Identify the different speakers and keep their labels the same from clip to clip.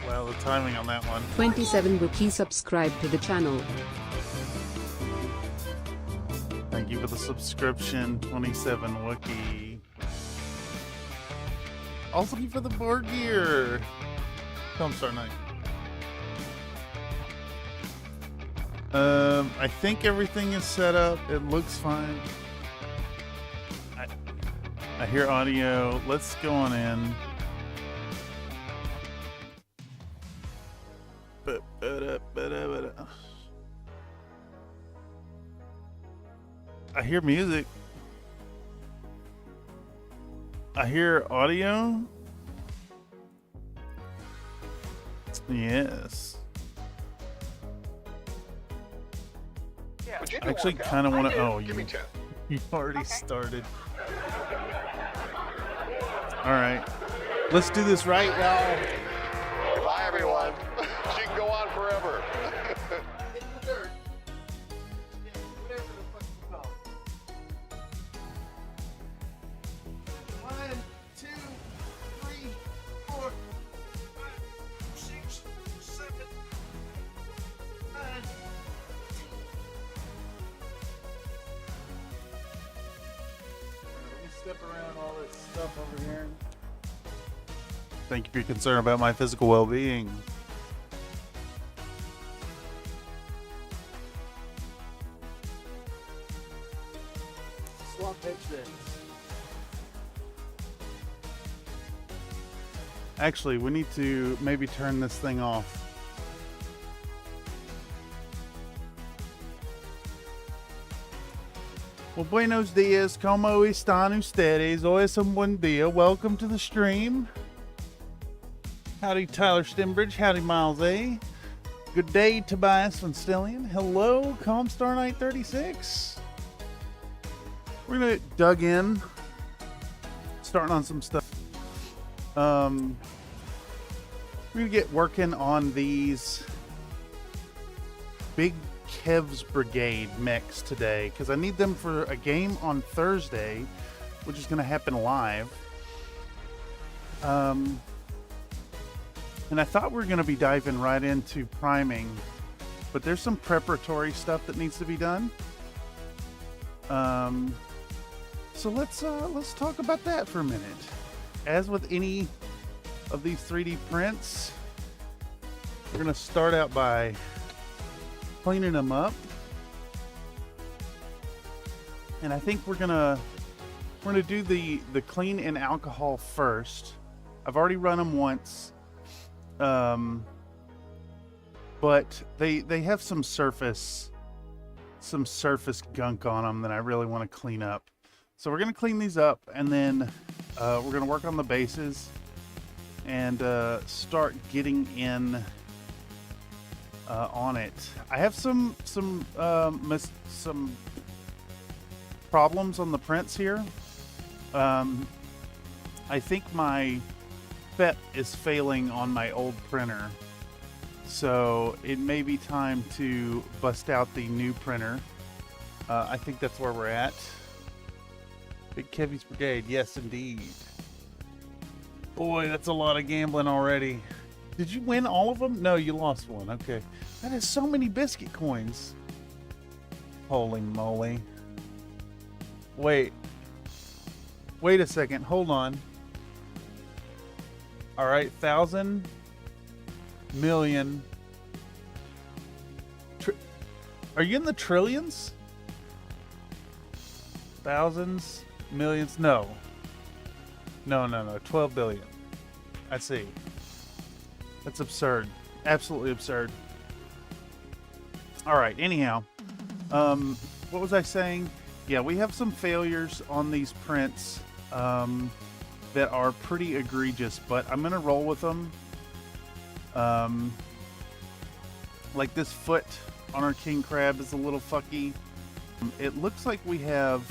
Speaker 1: Well, the timing on that one.
Speaker 2: 27 Wookie subscribe to the channel.
Speaker 1: Thank you for the subscription, 27 Wookie. Also, thank you for the board gear. Come start night. I think everything is set up. It looks fine. I hear audio. Let's go on in. I hear music. I hear audio. Yes. I actually kind of want to. Oh, you already started. All right. Let's do this right, y'all.
Speaker 3: Bye, everyone. She can go on forever.
Speaker 1: Step around all this stuff over here. Thank you for your concern about my physical well-being. Swap headsets. Actually, we need to maybe turn this thing off. Well, buenos dias, como están ustedes? Hoy es un buen día. Welcome to the stream. Howdy, Tyler Stimbridge. Howdy, Miles A. Good day, Tobias Van Stillion. Hello, Comstar Knight 36. We're gonna get dug in, starting on some stuff. We're gonna get working on these big Kev's Brigade mechs today because I need them for a game on Thursday, which is going to happen live. And I thought we were going to be diving right into priming, but there's some preparatory stuff that needs to be done. So let's talk about that for a minute. As with any of these 3D prints, we're going to start out by cleaning them up, and I think we're gonna do the clean in alcohol first. I've already run them once, but they have some surface gunk on them that I really want to clean up. So we're gonna clean these up, and then we're gonna work on the bases and start getting in on it. I have some problems on the prints here. I think my FET is failing on my old printer, so it may be time to bust out the new printer. I think that's where we're at. Big Kevy's Brigade, yes indeed. Boy, that's a lot of gambling already. Did you win all of them? No, you lost one. Okay. That is so many biscuit coins. Holy moly. Wait a second. Hold on. All right. 1,000 million. Are you in the trillions? Thousands? Millions? No. No. 12 billion. I see. That's absurd. Absolutely absurd. All right. Anyhow, what was I saying? Yeah, we have some failures on these prints that are pretty egregious, but I'm gonna roll with them. Like this foot on our king crab is a little fucky. It looks like we have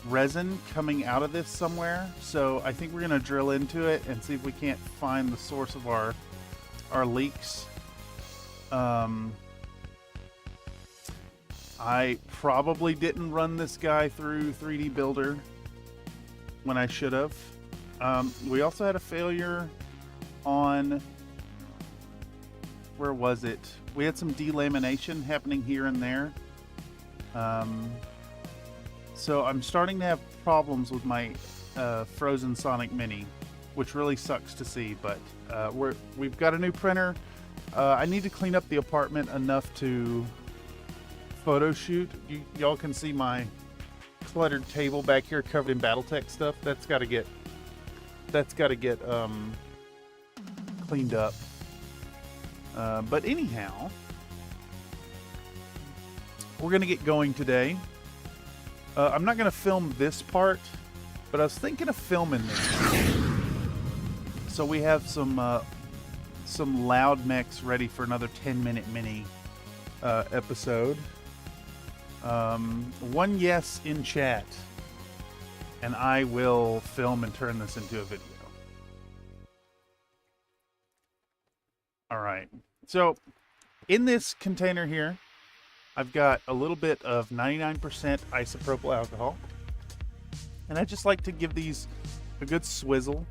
Speaker 1: resin coming out of this somewhere, so I think we're gonna drill into it and see if we can't find the source of our our leaks. I probably didn't run this guy through 3D Builder when I should have. We also had a failure on, where was it? We had some delamination happening here and there. So I'm starting to have problems with my Frozen Sonic Mini, which really sucks to see, but we've got a new printer. I need to clean up the apartment enough to photo shoot. Y'all can see my cluttered table back here covered in Battletech stuff. That's got to get cleaned up. But anyhow, we're gonna get going today. I'm not gonna film this part, but I was thinking of filming this. So we have some loud mechs ready for another 10-minute mini episode. One yes in chat, and I will film and turn this into a video. All right. So in this container here, I've got a little bit of 99% isopropyl alcohol, and I just like to give these a good swizzle.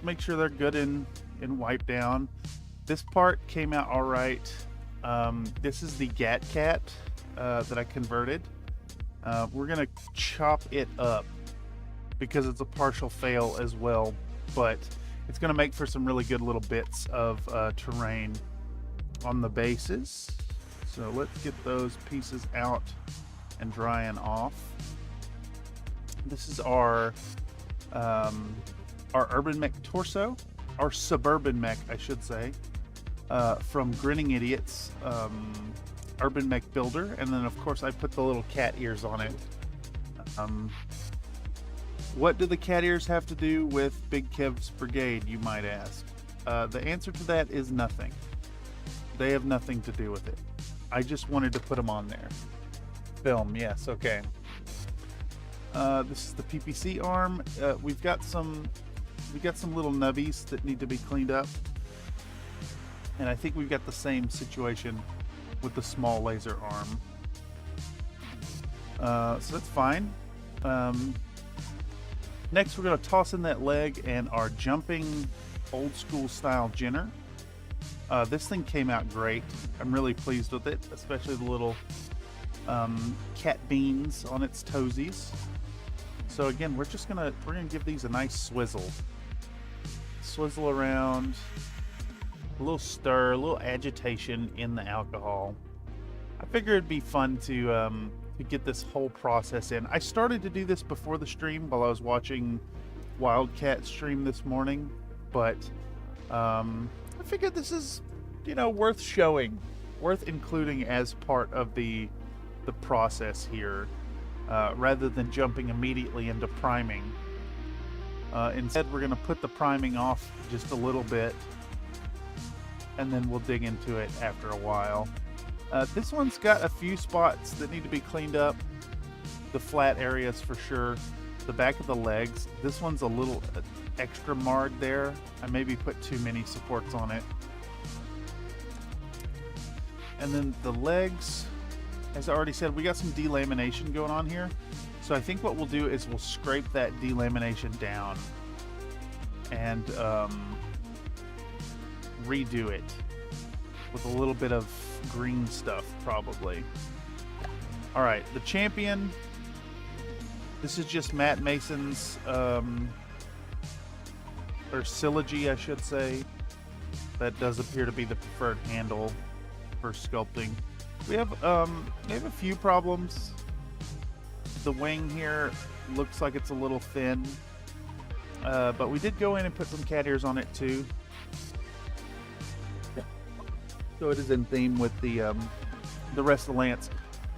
Speaker 1: Make sure they're good and wiped down. This part came out all right. This is the Gat Cat that I converted. We're gonna chop it up because it's a partial fail as well, but it's gonna make for some really good little bits of terrain on the bases. So let's get those pieces out and drying off. This is our UrbanMech torso, our SuburbanMech, I should say, from Grinning Idiots, UrbanMech builder, and then of course I put the little cat ears on it. What do the cat ears have to do with Big Kev's Brigade, you might ask? The answer to that is nothing. They have nothing to do with it. I just wanted to put them on there. Film, yes, okay. This is the PPC arm. We got some little nubbies that need to be cleaned up, and I think we've got the same situation with the small laser arm. So that's fine. Next, we're going to toss in that leg and our jumping old school style Jenner. This thing came out great. I'm really pleased with it, especially the little cat beans on its toesies. So again, we're gonna give these a nice swizzle around, a little stir, a little agitation in the alcohol. I figured it'd be fun to get this whole process in. I started to do this before the stream while I was watching Wildcat stream this morning, but I figured this is, worth showing, worth including as part of the process here, rather than jumping immediately into priming. Instead, we're going to put the priming off just a little bit, and then we'll dig into it after a while. This one's got a few spots that need to be cleaned up. The flat areas for sure. The back of the legs. This one's a little extra marred there. I maybe put too many supports on it. And then the legs, as I already said, we got some delamination going on here. So I think what we'll do is we'll scrape that delamination down and redo it with a little bit of green stuff, probably. All right, the champion. This is just Matt Mason's, or Sylogy, I should say. That does appear to be the preferred handle for sculpting. We have a few problems. The wing here looks like it's a little thin, but we did go in and put some cat ears on it too. So it is in theme with the rest of the lance.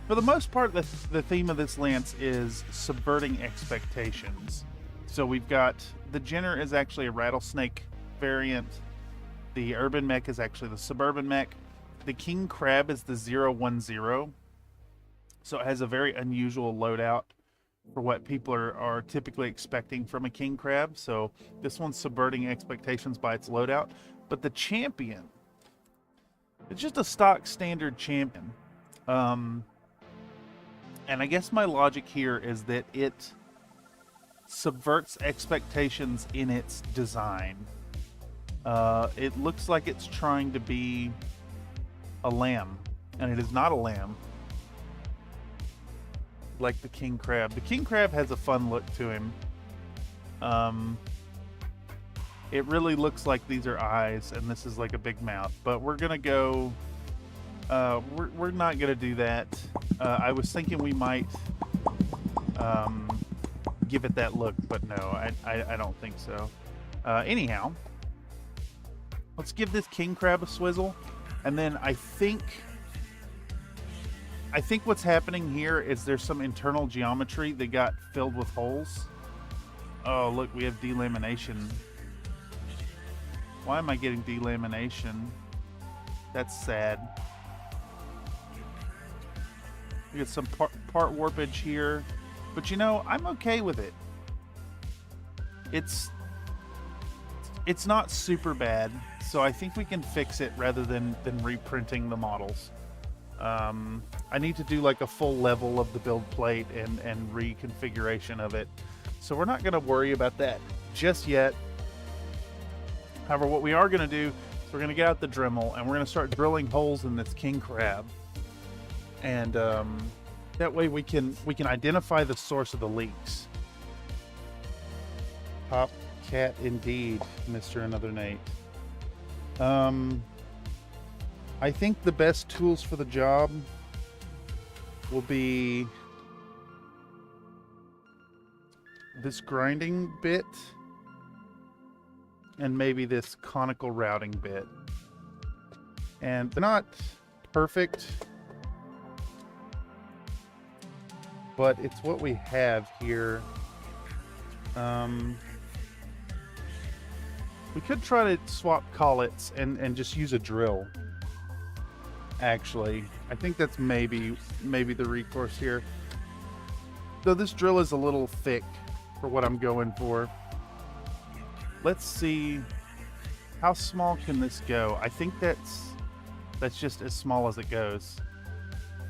Speaker 1: For the most part, the theme of this lance is subverting expectations. So we've got, the Jenner is actually a Rattlesnake variant. The UrbanMech is actually the SuburbanMech. The King Crab is the 010. So it has a very unusual loadout for what people are typically expecting from a King Crab. So this one's subverting expectations by its loadout. But the champion, it's just a stock standard champion. And I guess my logic here is that it subverts expectations in its design. It looks like it's trying to be a lamb, and it is not a lamb. Like the king crab. The king crab has a fun look to him. It really looks like these are eyes, and this is like a big mouth. But we're gonna go. We're not gonna do that. I was thinking we might give it that look, but no, I don't think so. Anyhow, let's give this king crab a swizzle, and then I think what's happening here is there's some internal geometry that got filled with holes. Oh, look, we have delamination. Why am I getting delamination? That's sad. We get some part warpage here, but you know, I'm okay with it. It's not super bad, so I think we can fix it rather than reprinting the models. I need to do like a full level of the build plate and reconfiguration of it. So we're not going to worry about that just yet. However, what we are going to do is we're going to get out the Dremel and we're going to start drilling holes in this king crab. And that way we can identify the source of the leaks. Top cat indeed, Mr. Another Nate. I think the best tools for the job will be this grinding bit and maybe this conical routing bit. And they're not perfect, but it's what we have here. We could try to swap collets and just use a drill. Actually, I think that's maybe the recourse here. Though this drill is a little thick for what I'm going for. Let's see, how small can this go? I think that's just as small as it goes.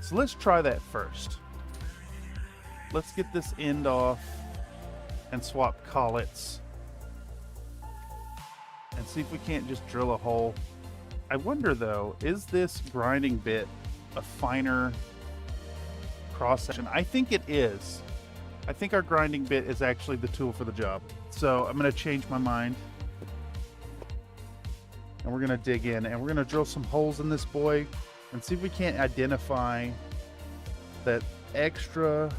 Speaker 1: So let's try that first. Let's get this end off and swap collets and see if we can't just drill a hole. I wonder though, is this grinding bit a finer cross section? I think it is. I think our grinding bit is actually the tool for the job. So I'm going to change my mind. And we're going to dig in and we're going to drill some holes in this boy and see if we can't identify that extra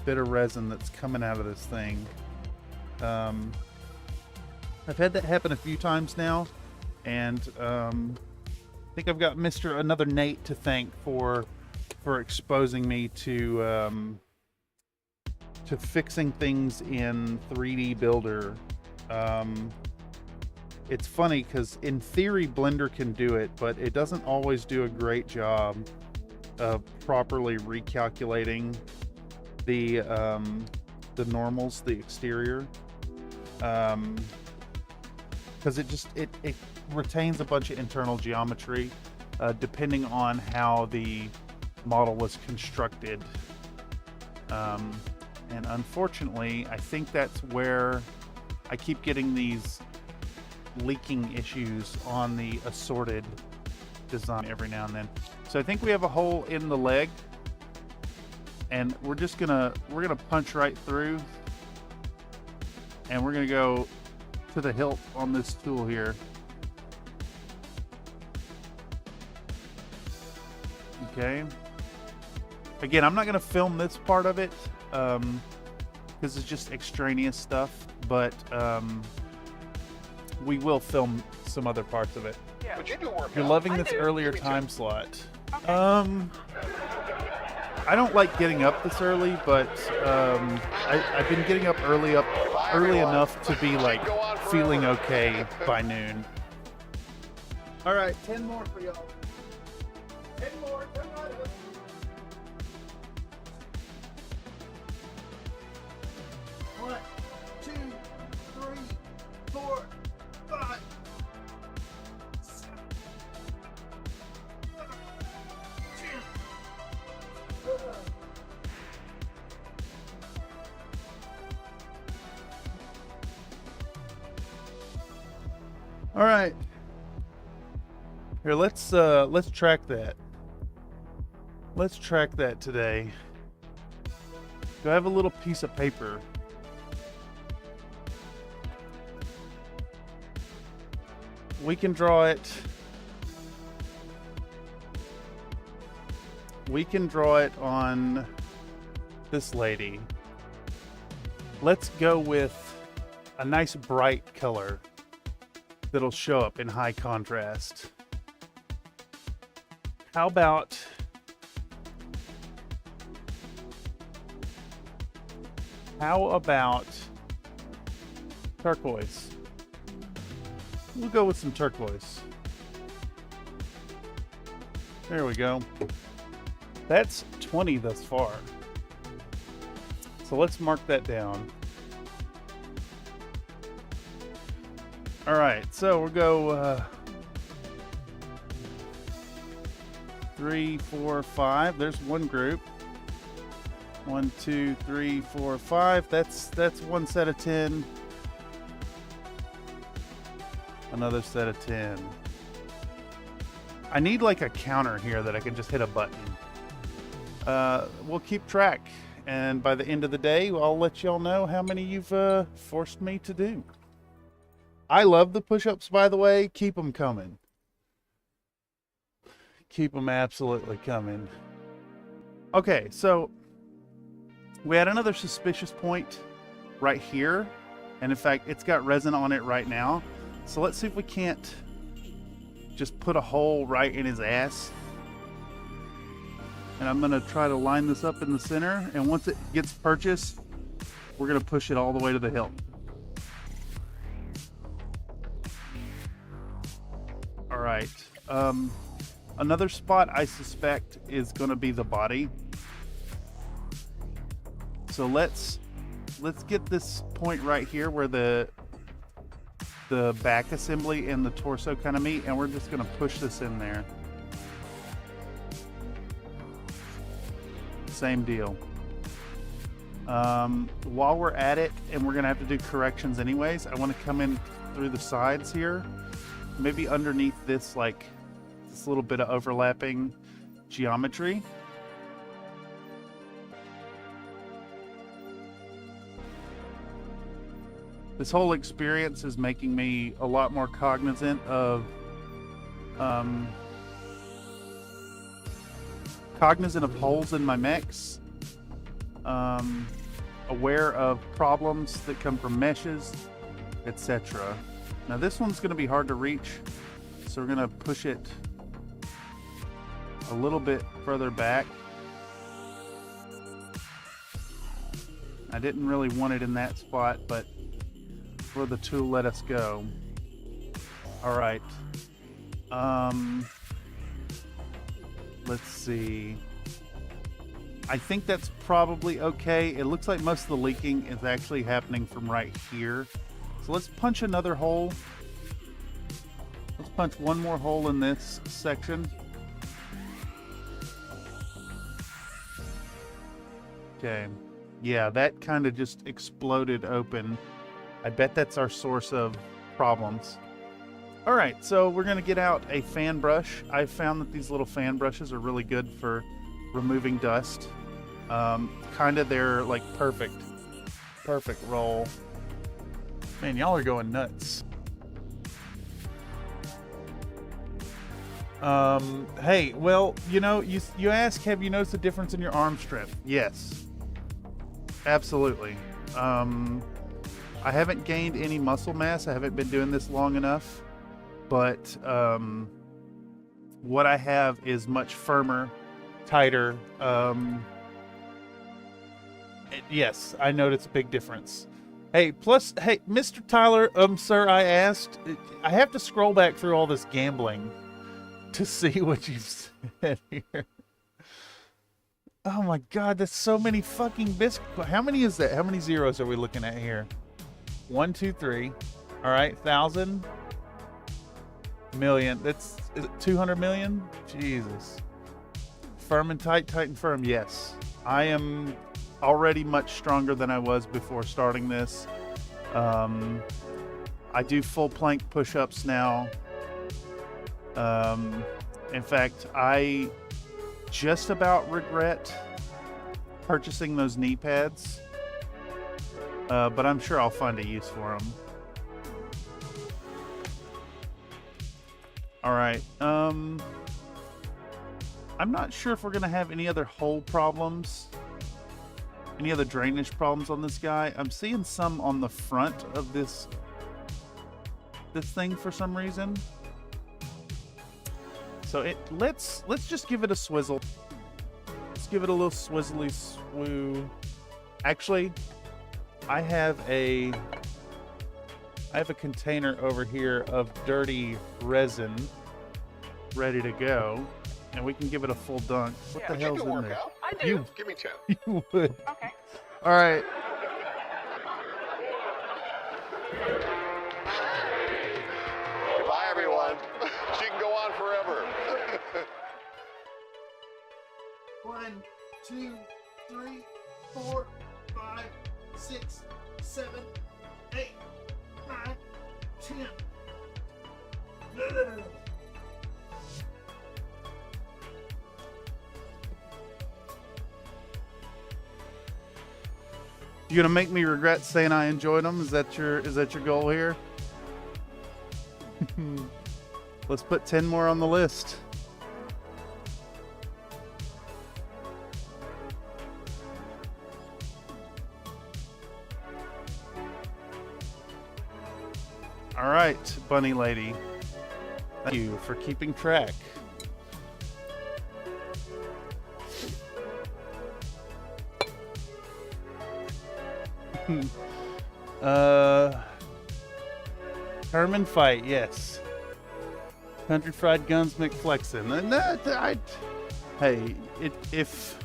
Speaker 1: bit of resin that's coming out of this thing. I've had that happen a few times now, and I think I've got Mr. Another Nate to thank for exposing me to fixing things in 3D Builder. It's funny because in theory Blender can do it, but it doesn't always do a great job of properly recalculating the normals, the exterior, because it retains a bunch of internal geometry depending on how the model was constructed. And unfortunately, I think that's where I keep getting these leaking issues on the assorted design every now and then. So I think we have a hole in the leg, and we're gonna punch right through, and we're gonna go to the hilt on this tool here. Okay. Again, I'm not gonna film this part of it because it's just extraneous stuff, but we will film some other parts of it.
Speaker 3: Yeah, but you do work
Speaker 1: You're
Speaker 3: out.
Speaker 1: loving
Speaker 3: I
Speaker 1: this
Speaker 3: do.
Speaker 1: earlier
Speaker 3: Me too.
Speaker 1: time slot. I don't like getting up this early, but I've been getting up early enough to be like feeling okay by noon. All right, 10 more for y'all. 10 more. Come on. 1, 2, 3, 4, 5. All right. Here, let's track that. Let's track that today. Do I have a little piece of paper? We can draw it. We can draw it on this lady. Let's go with a nice bright color that'll show up in high contrast. How about turquoise? We'll go with some turquoise. There we go. That's 20 thus far. So let's mark that down. All right, so we'll go 3, 4, 5. There's one group. 1, 2, 3, 4, 5. That's one set of 10. Another set of 10. I need like a counter here that I can just hit a button. We'll keep track, and by the end of the day, I'll let y'all know how many you've forced me to do. I love the push-ups, by the way. Keep them coming. Keep them absolutely coming. Okay, so we had another suspicious point right here, and in fact, it's got resin on it right now. So let's see if we can't just put a hole right in his ass. And I'm gonna try to line this up in the center, and once it gets purchased, we're gonna push it all the way to the hilt. All right. Another spot I suspect is gonna be the body. So let's get this point right here where the back assembly and the torso kind of meet, and we're just gonna push this in there. Same deal. While we're at it, and we're gonna have to do corrections anyways, I want to come in through the sides here, maybe underneath this, like this little bit of overlapping geometry. This whole experience is making me a lot more cognizant of holes in my mechs, aware of problems that come from meshes, etc. Now this one's going to be hard to reach, so we're going to push it a little bit further back. I didn't really want it in that spot, but where the tool let us go. All right. Let's see. I think that's probably okay. It looks like most of the leaking is actually happening from right here. So let's punch another hole. Let's punch one more hole in this section. Okay. Yeah, that kind of just exploded open. I bet that's our source of problems. All right, so we're gonna get out a fan brush. I've found that these little fan brushes are really good for removing dust. Kind of their like perfect roll. Man, y'all are going nuts. Hey, well, you know, you ask, have you noticed a difference in your arm strength? Yes, absolutely. I haven't gained any muscle mass. I haven't been doing this long enough, but what I have is much firmer, tighter. Yes, I noticed a big difference. Hey, plus, hey, Mr. Tyler, sir, I asked, I have to scroll back through all this gambling to see what you've said here. Oh my God, that's so many fucking biscuits. How many is that? How many zeros are we looking at here? 1, 2, 3. All right, 1,000 million. Is it 200 million? Jesus. Firm and tight, tight and firm. Yes, I am already much stronger than I was before starting this. I I do full plank push-ups now. In fact, I just about regret purchasing those knee pads, but I'm sure I'll find a use for them. All right. I'm not sure if we're gonna have any other hole problems, any other drainage problems on this guy. I'm seeing some on the front of this thing for some reason. So let's just give it a swizzle. Let's give it a little swizzly swoo. Actually, I have a container over here of dirty resin ready to go, and we can give it a full dunk. What the hell's in there?
Speaker 3: I do. Give me 10.
Speaker 1: You would.
Speaker 4: Okay.
Speaker 1: All right.
Speaker 3: Bye, everyone. She can go on forever.
Speaker 1: 1, 2, 3, 4, 5, 6, 7, 8, 9, 10. You gonna make me regret saying I enjoyed them? Is that your goal here? Let's put 10 more on the list. All right, bunny lady. Thank you for keeping track. Term and fight, yes. Country Fried Guns McFlexin. And hey, if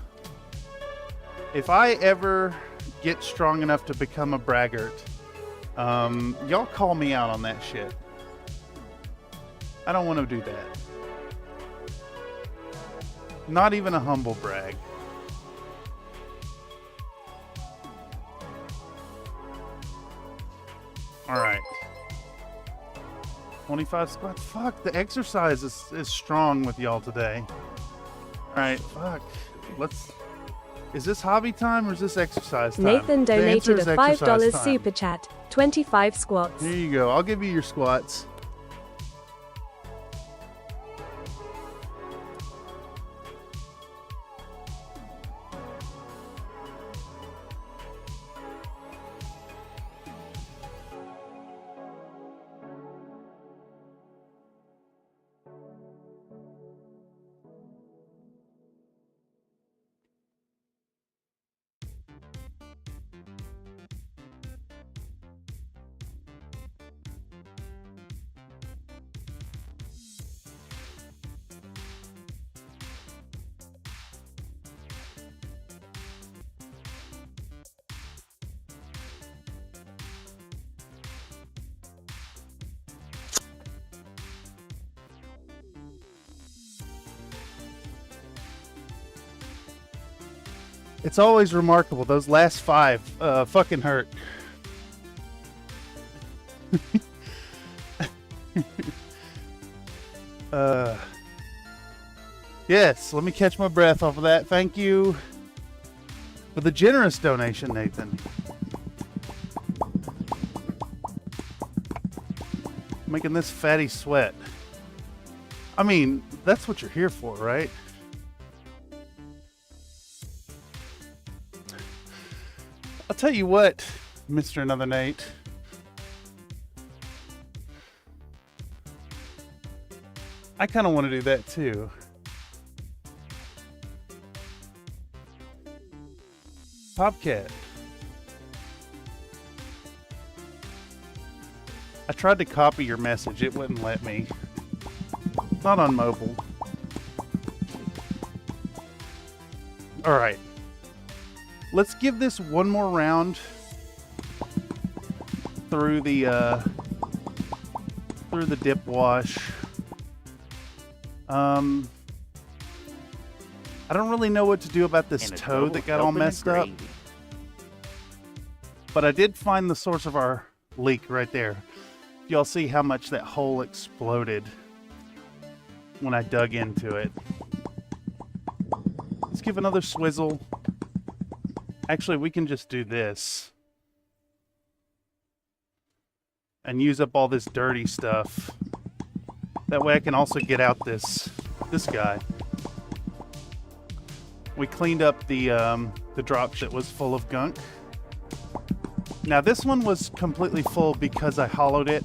Speaker 1: I ever get strong enough to become a braggart, y'all call me out on that shit. I don't want to do that. Not even a humble brag. All right. 25 squats. Fuck, the exercise is strong with y'all today. All right, fuck. Is this hobby time or is this exercise time?
Speaker 5: Nathan
Speaker 1: The answer
Speaker 5: donated
Speaker 1: is
Speaker 5: a
Speaker 1: exercise
Speaker 5: $5
Speaker 1: time.
Speaker 5: super chat. 25 squats.
Speaker 1: Here you go. I'll give you your squats. It's always remarkable. Those last 5 fucking hurt. Yes, let me catch my breath off of that. Thank you for the generous donation, Nathan. Making this fatty sweat. I mean, that's what you're here for, right? I'll tell you what, Mr. Another Nate. I kind of want to do that too. Popcat. I tried to copy your message. It wouldn't let me. Not on mobile. All right. Let's give this one more round through the dip wash. I don't really know what to do about this toe that got all messed up. But I did find the source of our leak right there. If y'all see how much that hole exploded when I dug into it. Let's give another swizzle. Actually, we can just do this and use up all this dirty stuff. That way I can also get out this guy. We cleaned up the drop that was full of gunk. Now this one was completely full because I hollowed it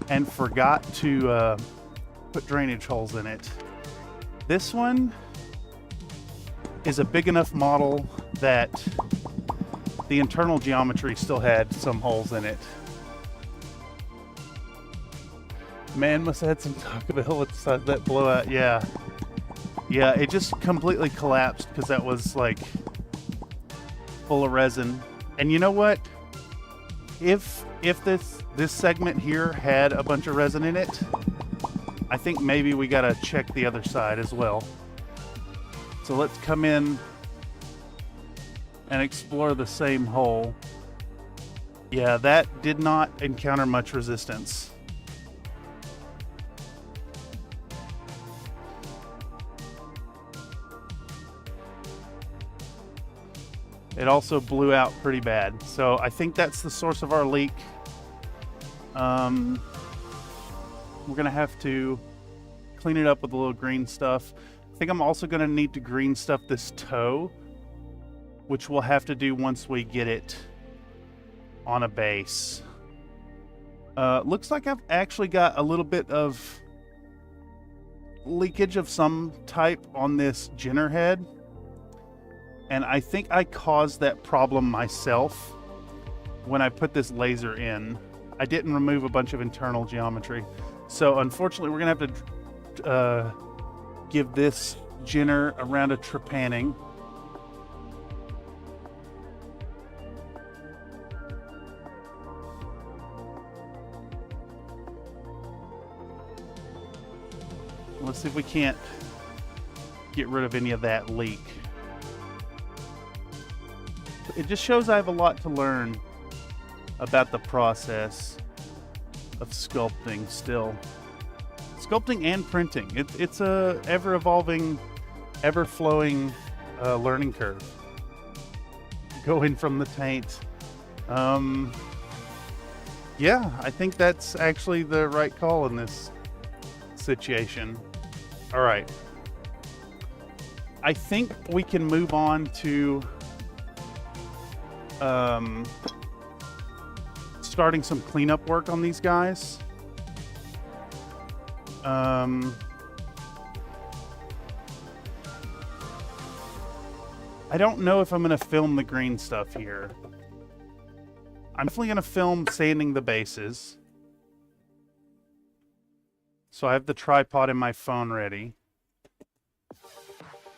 Speaker 1: and forgot to put drainage holes in it. This one is a big enough model that the internal geometry still had some holes in it. Man must have had some Taco Bell with that blowout. Yeah, it just completely collapsed because that was like full of resin. And you know what? If this segment here had a bunch of resin in it, I think maybe we gotta check the other side as well. So let's come in and explore the same hole. Yeah, that did not encounter much resistance. It also blew out pretty bad. So I think that's the source of our leak. We're gonna have to clean it up with a little green stuff. I think I'm also gonna need to green stuff this toe, which we'll have to do once we get it on a base. Looks like I've actually got a little bit of leakage of some type on this Jenner head. And I think I caused that problem myself when I put this laser in. I didn't remove a bunch of internal geometry. So unfortunately, we're gonna have to give this Jenner a round of trepanning. Let's see if we can't get rid of any of that leak. It just shows I have a lot to learn about the process of sculpting still. Sculpting and printing. It's a ever-evolving, ever-flowing learning curve. Going from the taint. Yeah, I think that's actually the right call in this situation. All right. I think we can move on to starting some cleanup work on these guys. I don't know if I'm going to film the green stuff here. I'm definitely going to film sanding the bases. So I have the tripod in my phone ready.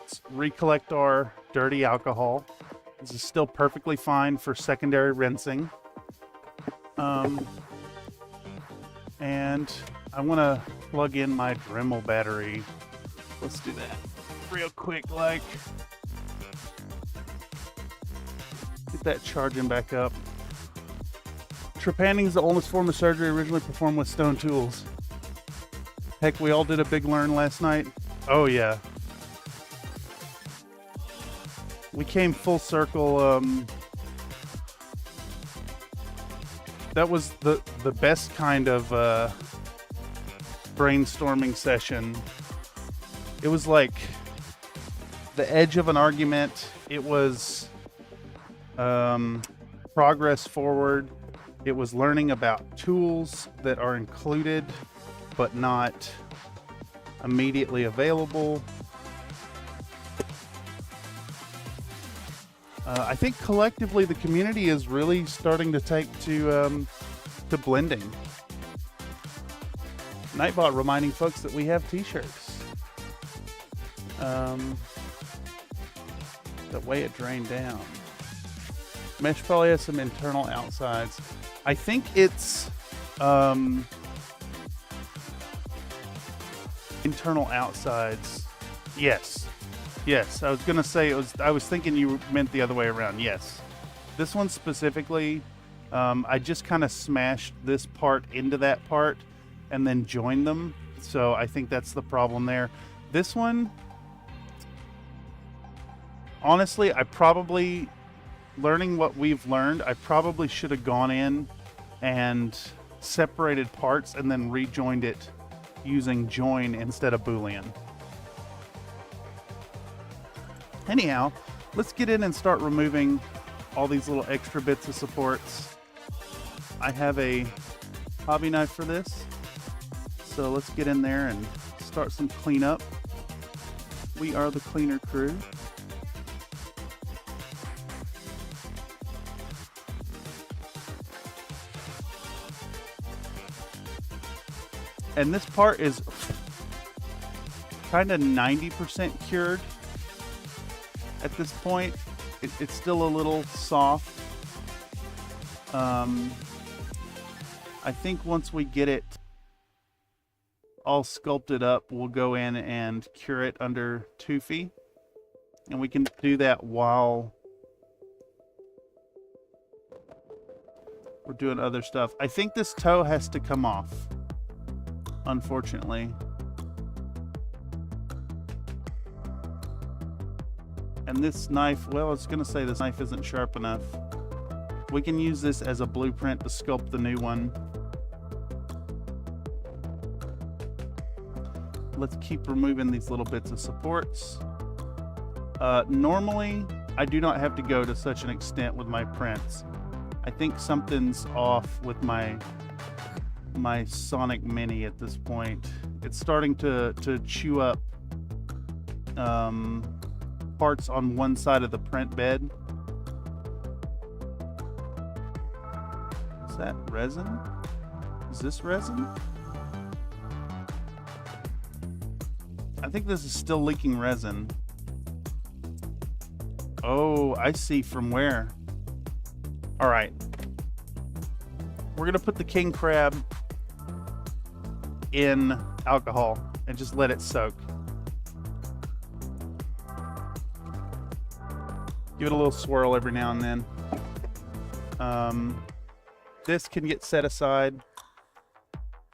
Speaker 1: Let's recollect our dirty alcohol. This is still perfectly fine for secondary rinsing. And I want to plug in my Dremel battery. Let's do that real quick, like. Get that charging back up. Trepanning is the oldest form of surgery originally performed with stone tools. Heck, we all did a big learn last night. Oh yeah. We came full circle. That was the best kind of brainstorming session. It was like the edge of an argument. It was progress forward. It was learning about tools that are included but not immediately available. I think collectively the community is really starting to take to blending. Nightbot reminding folks that we have t-shirts. The way it drained down. Mesh probably has some internal outsides. I think it's internal outsides. Yes. Yes, I was gonna say I was thinking you meant the other way around. Yes. This one specifically I just kind of smashed this part into that part and then joined them. So I think that's the problem there. This one, honestly, I probably, learning what we've learned, I probably should have gone in and separated parts and then rejoined it using join instead of Boolean. Anyhow, let's get in and start removing all these little extra bits of supports. I have a hobby knife for this, so let's get in there and start some cleanup. We are the cleaner crew. And this part is kind of 90% cured at this point. It's still a little soft. I think once we get it all sculpted up, we'll go in and cure it under Toofy. And we can do that while we're doing other stuff. I think this toe has to come off, unfortunately. And this knife, well, it's going to say this knife isn't sharp enough. We can use this as a blueprint to sculpt the new one. Let's keep removing these little bits of supports. Normally, I do not have to go to such an extent with my prints. I think something's off with my Sonic Mini at this point. It's starting to chew up parts on one side of the print bed. Is that resin? Is this resin? I think this is still leaking resin. Oh, I see from where. All right. We're gonna put the king crab in alcohol and just let it soak. Give it a little swirl every now and then. This can get set aside,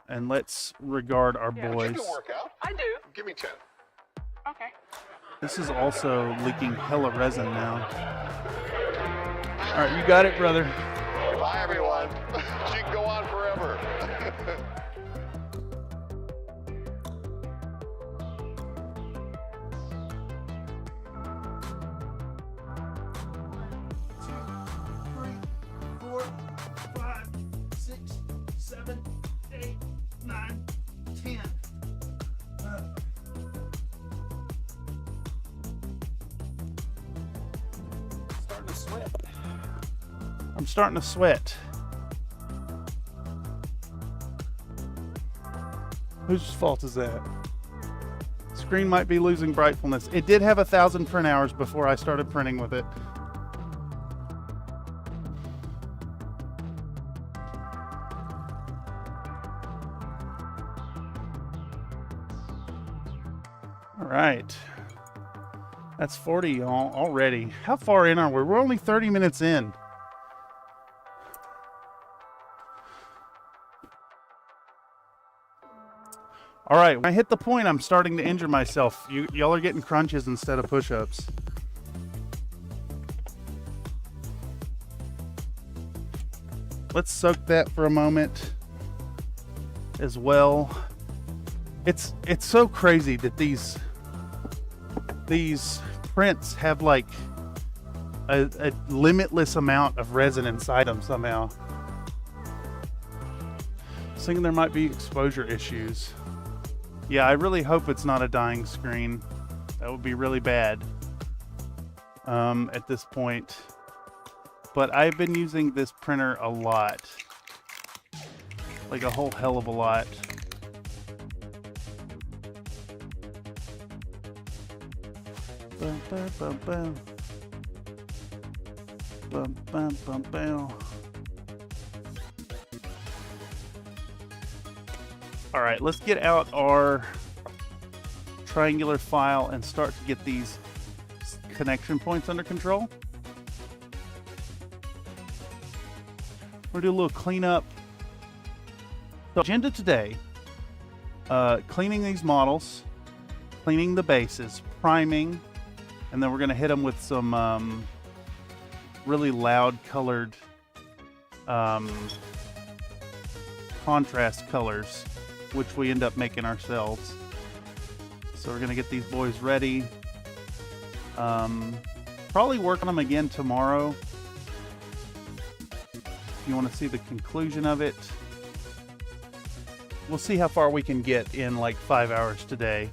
Speaker 1: and let's regard our boys.
Speaker 3: You can work out.
Speaker 4: I do.
Speaker 3: Give me 10.
Speaker 4: Okay.
Speaker 1: This is also leaking hella resin now. All right, you got it, brother.
Speaker 3: Bye, everyone. She can go on forever.
Speaker 1: I'm starting to sweat. Whose fault is that? Screen might be losing brightfulness. It did have 1,000 print hours before I started printing with it. All right. That's 40 already. How far in are we? We're only 30 minutes in. All right, when I hit the point, I'm starting to injure myself. Y'all are getting crunches instead of push-ups. Let's soak that for a moment as well. It's so crazy that these prints have like a limitless amount of resin inside them somehow. I was thinking there might be exposure issues. Yeah, I really hope it's not a dying screen. That would be really bad at this point. But I've been using this printer a lot. Like a whole hell of a lot. Bum, bum, bum, bum. Bum, bum, bum, bum. All right, let's get out our triangular file and start to get these connection points under control. We're gonna do a little cleanup. So agenda today, cleaning these models, cleaning the bases, priming, and then we're gonna hit them with some really loud colored contrast colors, which we end up making ourselves. So we're gonna get these boys ready. Probably work on them again tomorrow. If you want to see the conclusion of it, we'll see how far we can get in like 5 hours today.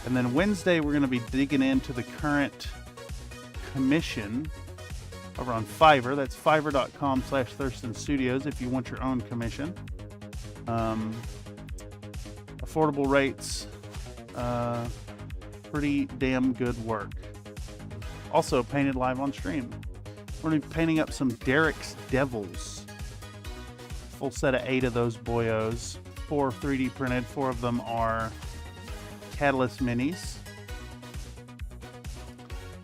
Speaker 1: And then Wednesday, we're going to be digging into the current commission over on Fiverr. That's fiverr.com/Thurston Studios if you want your own commission. Affordable rates, pretty damn good work. Also painted live on stream. We're going to be painting up some Derek's Devils. Full set of 8 of those boyos. 4 3D printed. 4 of them are Catalyst Minis.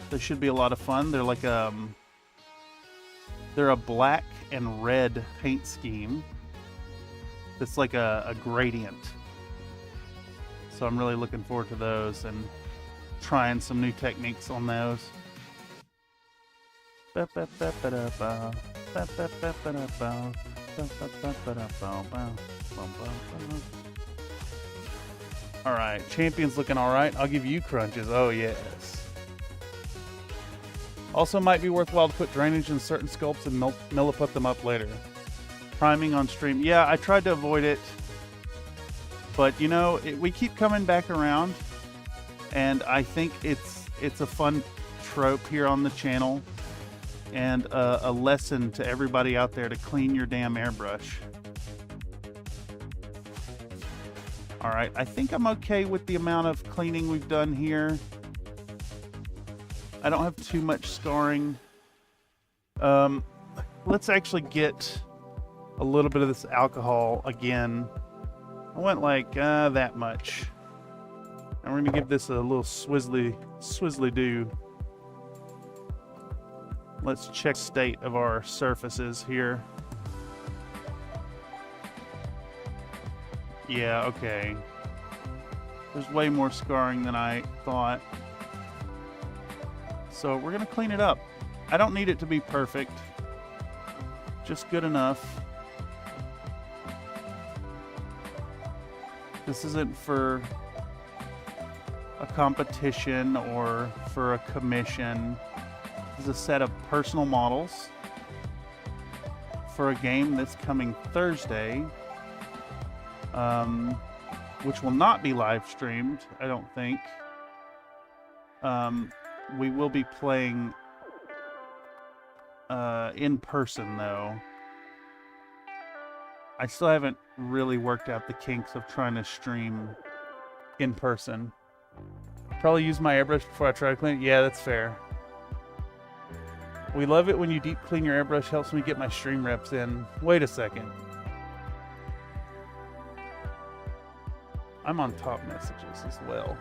Speaker 1: They should be a lot of fun. They're like they're a black and red paint scheme. It's like a gradient. So I'm really looking forward to those and trying some new techniques on those. Alright, champion's looking alright. I'll give you crunches. Oh, yes. Also might be worthwhile to put drainage in certain sculpts and milliput them up later. Priming on stream. Yeah, I tried to avoid it. But, you know, we keep coming back around. And I think it's a fun trope here on the channel. And a lesson to everybody out there to clean your damn airbrush. Alright, I think I'm okay with the amount of cleaning we've done here. I don't have too much scarring. Let's actually get a little bit of this alcohol again. I went like that much. And we're going to give this a little swizzly do. Let's check state of our surfaces here. Yeah, okay. There's way more scarring than I thought. So we're gonna clean it up. I don't need it to be perfect. Just good enough. This isn't for a competition or for a commission. This is a set of personal models for a game that's coming Thursday, which will not be live streamed, I don't think. We will be playing in person, though. I still haven't really worked out the kinks of trying to stream in person. Probably use my airbrush before I try to clean it. Yeah, that's fair. We love it when you deep clean your airbrush. Helps me get my stream reps in. Wait a second. I'm on top messages as well.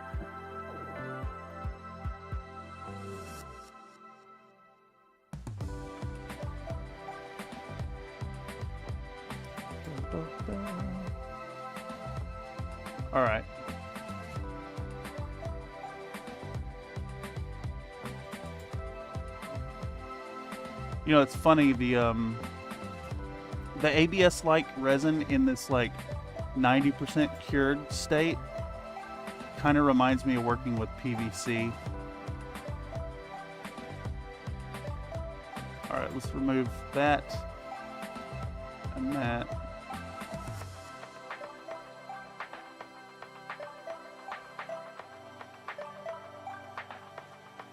Speaker 1: All right. You know, it's funny, the ABS-like resin in this like 90% cured state kind of reminds me of working with PVC. All right, let's remove that and that.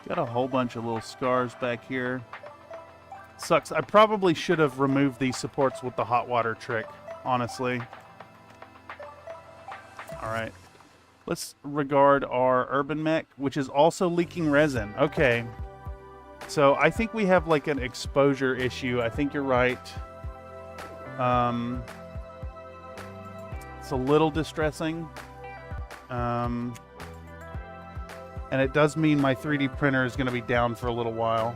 Speaker 1: Got a whole bunch of little scars back here. Sucks. I probably should have removed these supports with the hot water trick, honestly. Alright. Let's regard our UrbanMech, which is also leaking resin. Okay. So I think we have like an exposure issue. I think you're right. It's a little distressing. And it does mean my 3D printer is going to be down for a little while.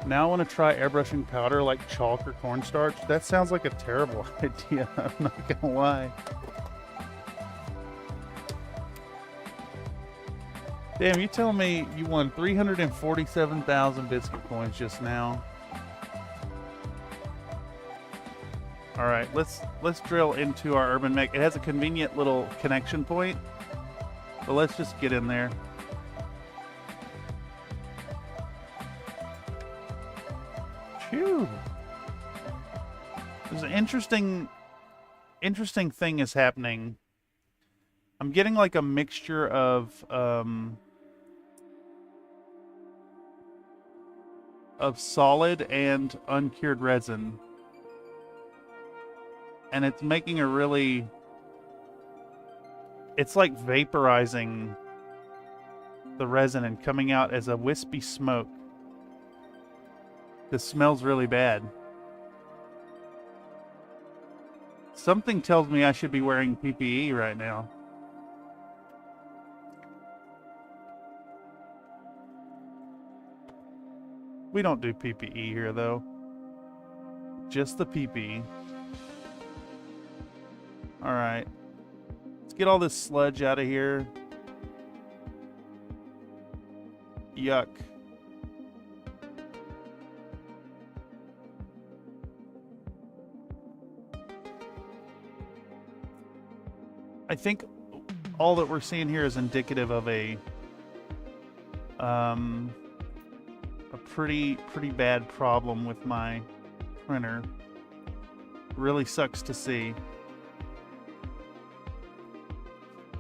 Speaker 1: Now I want to try airbrushing powder like chalk or cornstarch. That sounds like a terrible idea, I'm not gonna lie. Damn, you telling me you won 347,000 biscuit coins just now? All right, let's drill into our UrbanMech. It has a convenient little connection point, but let's just get in there. Phew. There's an interesting thing is happening. I'm getting like a mixture of solid and uncured resin. And it's making a really... It's like vaporizing the resin and coming out as a wispy smoke. This smells really bad. Something tells me I should be wearing PPE right now. We don't do PPE here, though. Just the PPE. Alright. Let's get all this sludge out of here. Yuck. I think all that we're seeing here is indicative of a pretty bad problem with my printer. Really sucks to see.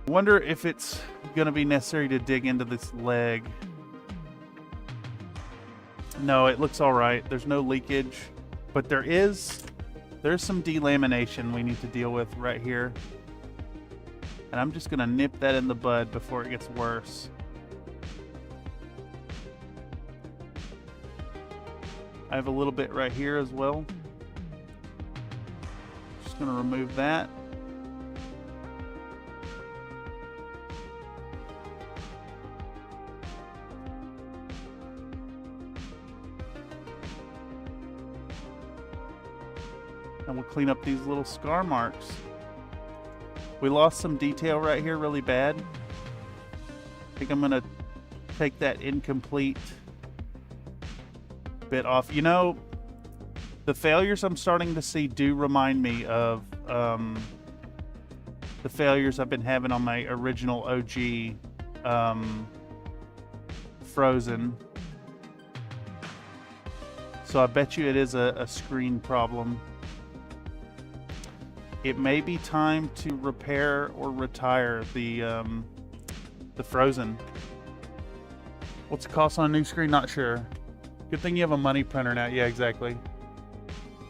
Speaker 1: Wonder if it's gonna be necessary to dig into this leg. No, it looks all right. There's no leakage, but there's some delamination we need to deal with right here. And I'm just gonna nip that in the bud before it gets worse. I have a little bit right here as well. Just gonna remove that. And we'll clean up these little scar marks. We lost some detail right here really bad. I think I'm gonna take that incomplete bit off. You know, the failures I'm starting to see do remind me of the failures I've been having on my original OG Frozen. So I bet you it is a screen problem. It may be time to repair or retire the Frozen. What's the cost on a new screen? Not sure. Good thing you have a money printer now. Yeah, exactly.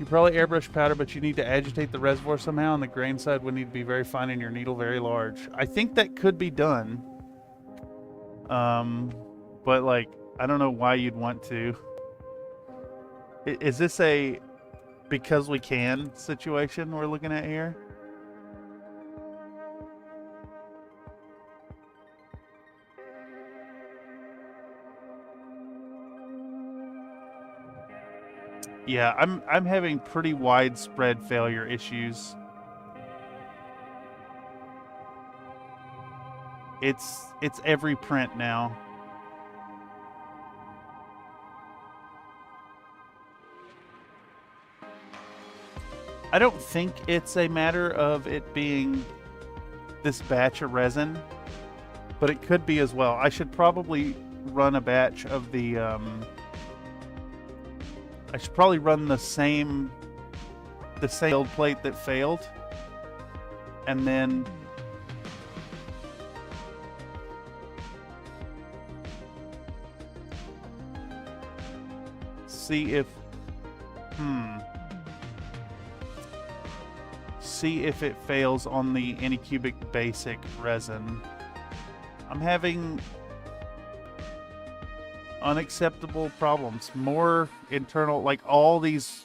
Speaker 1: You probably airbrush powder, but you need to agitate the reservoir somehow, and the grain side would need to be very fine and your needle very large. I think that could be done. But like, I don't know why you'd want to. Is this a because we can situation we're looking at here? Yeah, I'm having pretty widespread failure issues. It's every print now. I don't think it's a matter of it being this batch of resin, but it could be as well. I should probably run a batch of the I should probably run the same build plate that failed, and then see if it fails on the Anycubic basic resin. I'm having unacceptable problems. More internal, like all these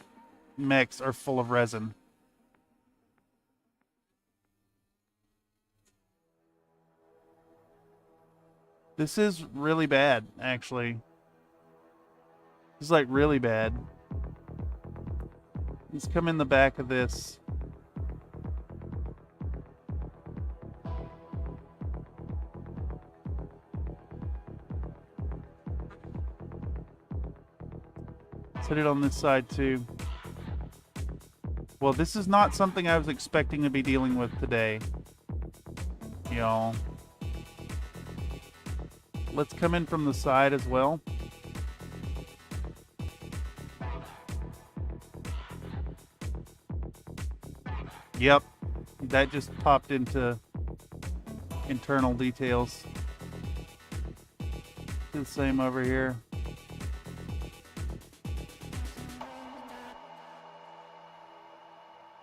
Speaker 1: mechs are full of resin. This is really bad, actually. It's like really bad. Let's come in the back of this. Set it on this side too. Well, this is not something I was expecting to be dealing with today, y'all. Let's come in from the side as well. Yep, that just popped into internal details. Do the same over here.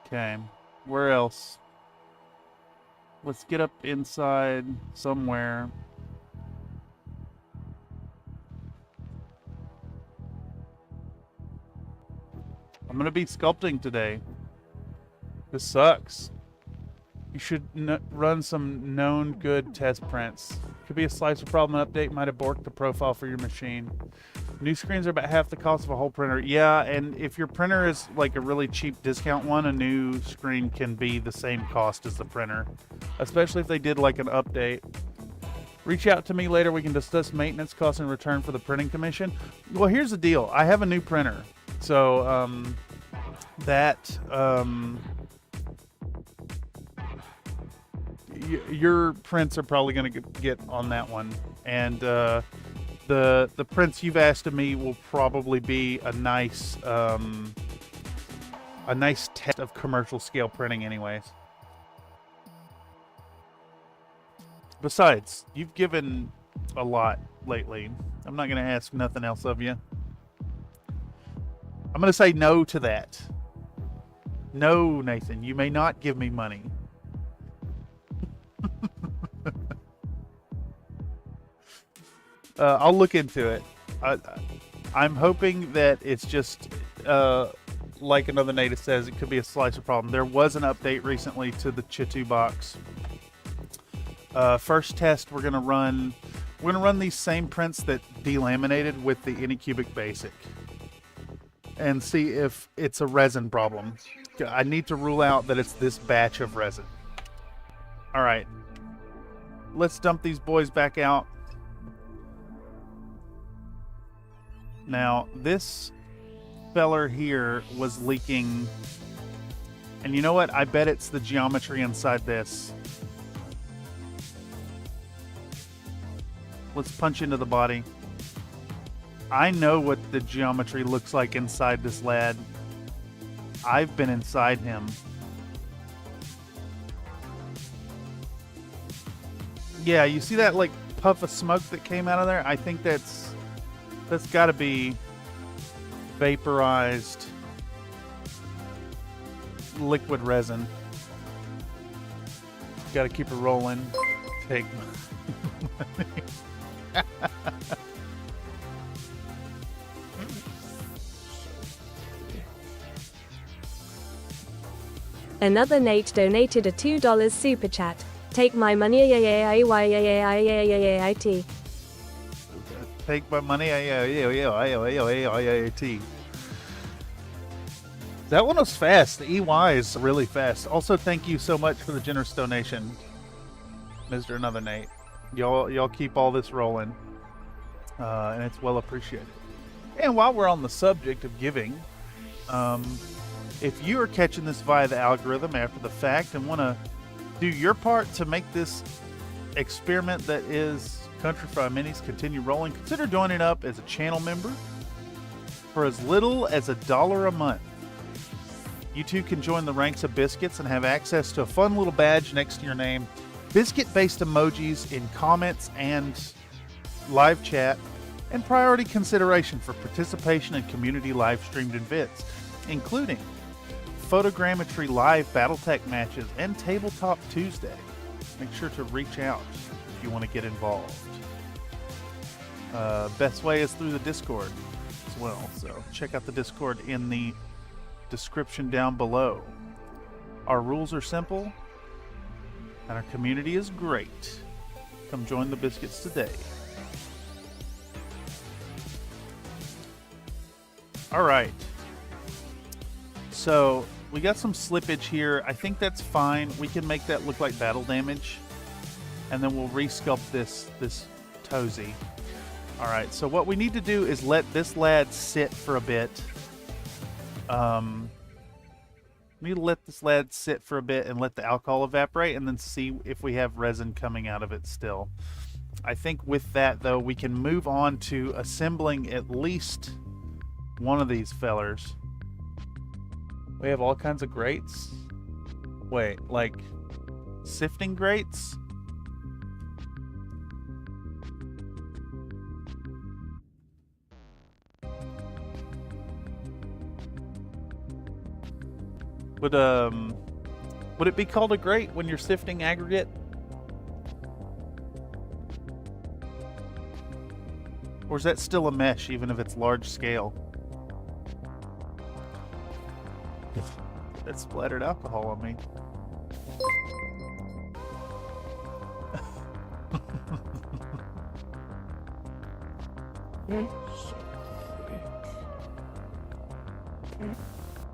Speaker 1: Okay, where else? Let's get up inside somewhere. I'm gonna be sculpting today. This sucks. You should run some known good test prints. Could be a slicer problem update, might have borked the profile for your machine. New screens are about half the cost of a whole printer. Yeah, and if your printer is like a really cheap discount one, a new screen can be the same cost as the printer. Especially if they did like an update. Reach out to me later, we can discuss maintenance costs in return for the printing commission. Well, here's the deal. I have a new printer. So, your prints are probably going to get on that one. And, the prints you've asked of me will probably be a nice test of commercial scale printing anyways. Besides, you've given a lot lately. I'm not going to ask nothing else of you. I'm going to say no to that. No, Nathan, you may not give me money. I'll look into it. I'm hoping that it's just, like another native says, it could be a slicer problem. There was an update recently to the Chitu box. First test, we're gonna run these same prints that delaminated with the Anycubic Basic, and see if it's a resin problem. I need to rule out that it's this batch of resin. All right, let's dump these boys back out. Now, this feller here was leaking, and you know what? I bet it's the geometry inside this. Let's punch into the body. I know what the geometry looks like inside this lad. I've been inside him. Yeah, you see that like puff of smoke that came out of there? I think that's got to be vaporized liquid resin. Got to keep it rolling. Take money.
Speaker 5: Another Nate donated a $2 super chat. Take my money, AIT.
Speaker 1: Take my money, AIT. That one was fast. The EY is really fast. Also, thank you so much for the generous donation, Mr. Another Nate. Y'all keep all this rolling, and it's well appreciated. And while we're on the subject of giving, if you are catching this via the algorithm after the fact and want to do your part to make this experiment that is Country Fried Minis continue rolling, consider joining up as a channel member for as little as $1 a month. You too can join the ranks of biscuits and have access to a fun little badge next to your name, biscuit-based emojis in comments and live chat, and priority consideration for participation in community live-streamed events, including Photogrammetry live Battletech matches and Tabletop Tuesday. Make sure to reach out if you want to get involved. Best way is through the Discord as well, so check out the Discord in the description down below. Our rules are simple, and our community is great. Come join the biscuits today. All right. So we got some slippage here. I think that's fine. We can make that look like battle damage. And then we'll resculpt this Tozy. All right, so what we need to do is let this lad sit for a bit. We need to let this lad sit for a bit and let the alcohol evaporate and then see if we have resin coming out of it still. I think with that, though, we can move on to assembling at least one of these fellers. We have all kinds of grates. Wait, like sifting grates? Would it be called a grate when you're sifting aggregate? Or is that still a mesh, even if it's large scale? That splattered alcohol on me.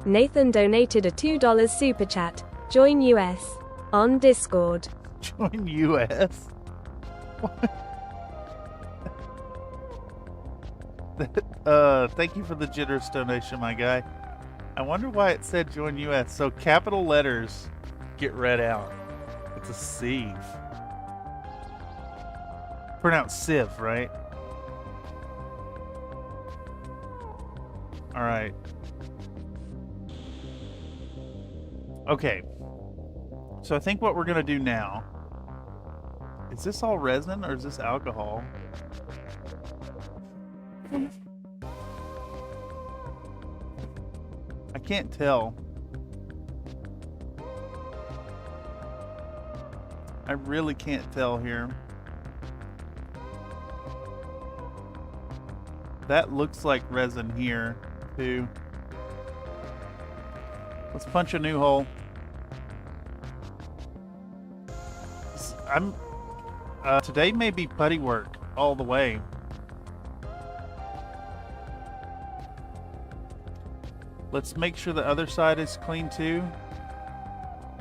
Speaker 5: Nathan donated a $2 super chat. Join US on Discord.
Speaker 1: Join US? Thank you for the generous donation, my guy. I wonder why it said join US. So capital letters get read out. It's a sieve. Pronounced sieve, right? All right. Okay. So I think what we're going to do now... Is this all resin or is this alcohol? I can't tell. I really can't tell here. That looks like resin here, too. Let's punch a new hole. Today may be putty work all the way. Let's make sure the other side is clean too.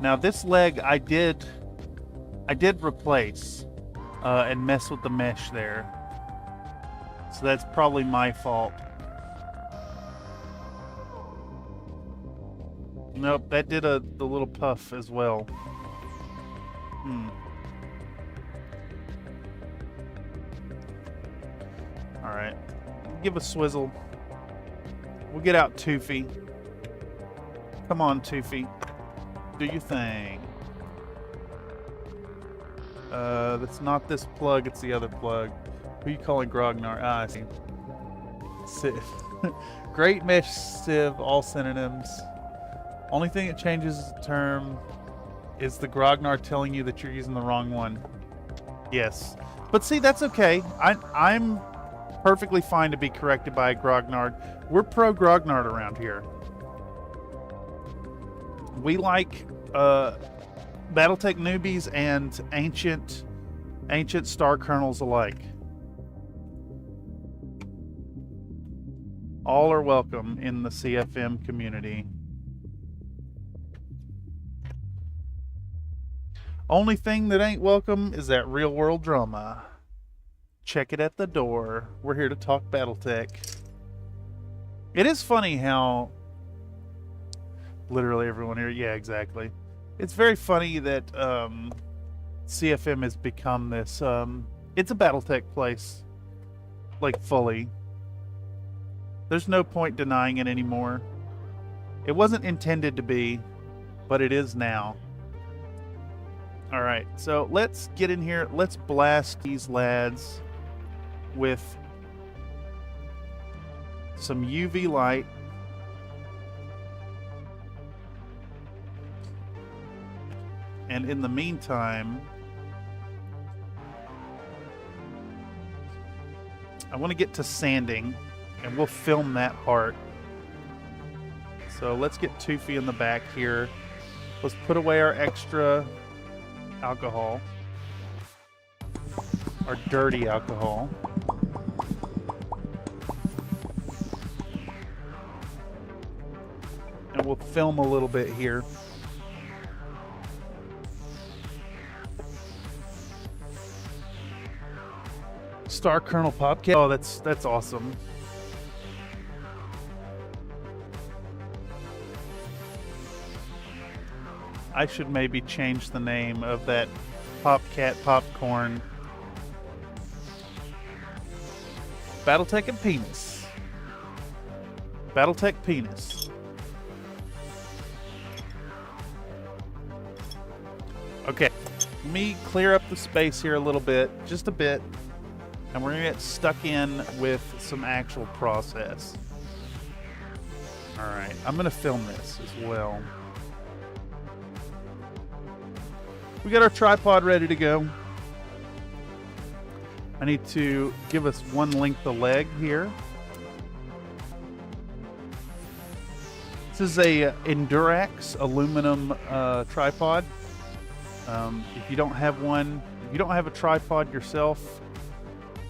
Speaker 1: Now this leg I did replace and mess with the mesh there. So that's probably my fault. Nope, that did the little puff as well. Alright. Give a swizzle. We'll get out Toofy. Come on, Toofy. Do your thing. That's not this plug, it's the other plug. Who are you calling Grognar? Ah, I see. Sieve. Great mesh sieve, all synonyms. Only thing that changes the term is the Grognar telling you that you're using the wrong one. Yes. But see, that's okay. I'm perfectly fine to be corrected by a Grognard. We're pro Grognard around here. We like Battletech newbies and ancient star kernels alike. All are welcome in the CFM community. Only thing that ain't welcome is that real world drama. Check it at the door. We're here to talk Battletech. It is funny how literally everyone here, yeah, exactly. It's very funny that CFM has become this, it's a Battletech place, like fully. There's no point denying it anymore. It wasn't intended to be, but it is now. Alright, so let's get in here. Let's blast these lads with some UV light. And in the meantime, I want to get to sanding, and we'll film that part. So let's get Toofy in the back here. Let's put away our extra alcohol, our dirty alcohol. we'll film a little bit here. Star Colonel Popcat. Oh, that's awesome. I should maybe change the name of that Popcat popcorn. Battletech and Penis. Battletech Penis. Okay, let me clear up the space here a little bit, just a bit, and we're gonna get stuck in with some actual process. All right, I'm gonna film this as well. We got our tripod ready to go. I need to give us one length of leg here. This is a Endurax aluminum tripod. If you don't have one, if you don't have a tripod yourself,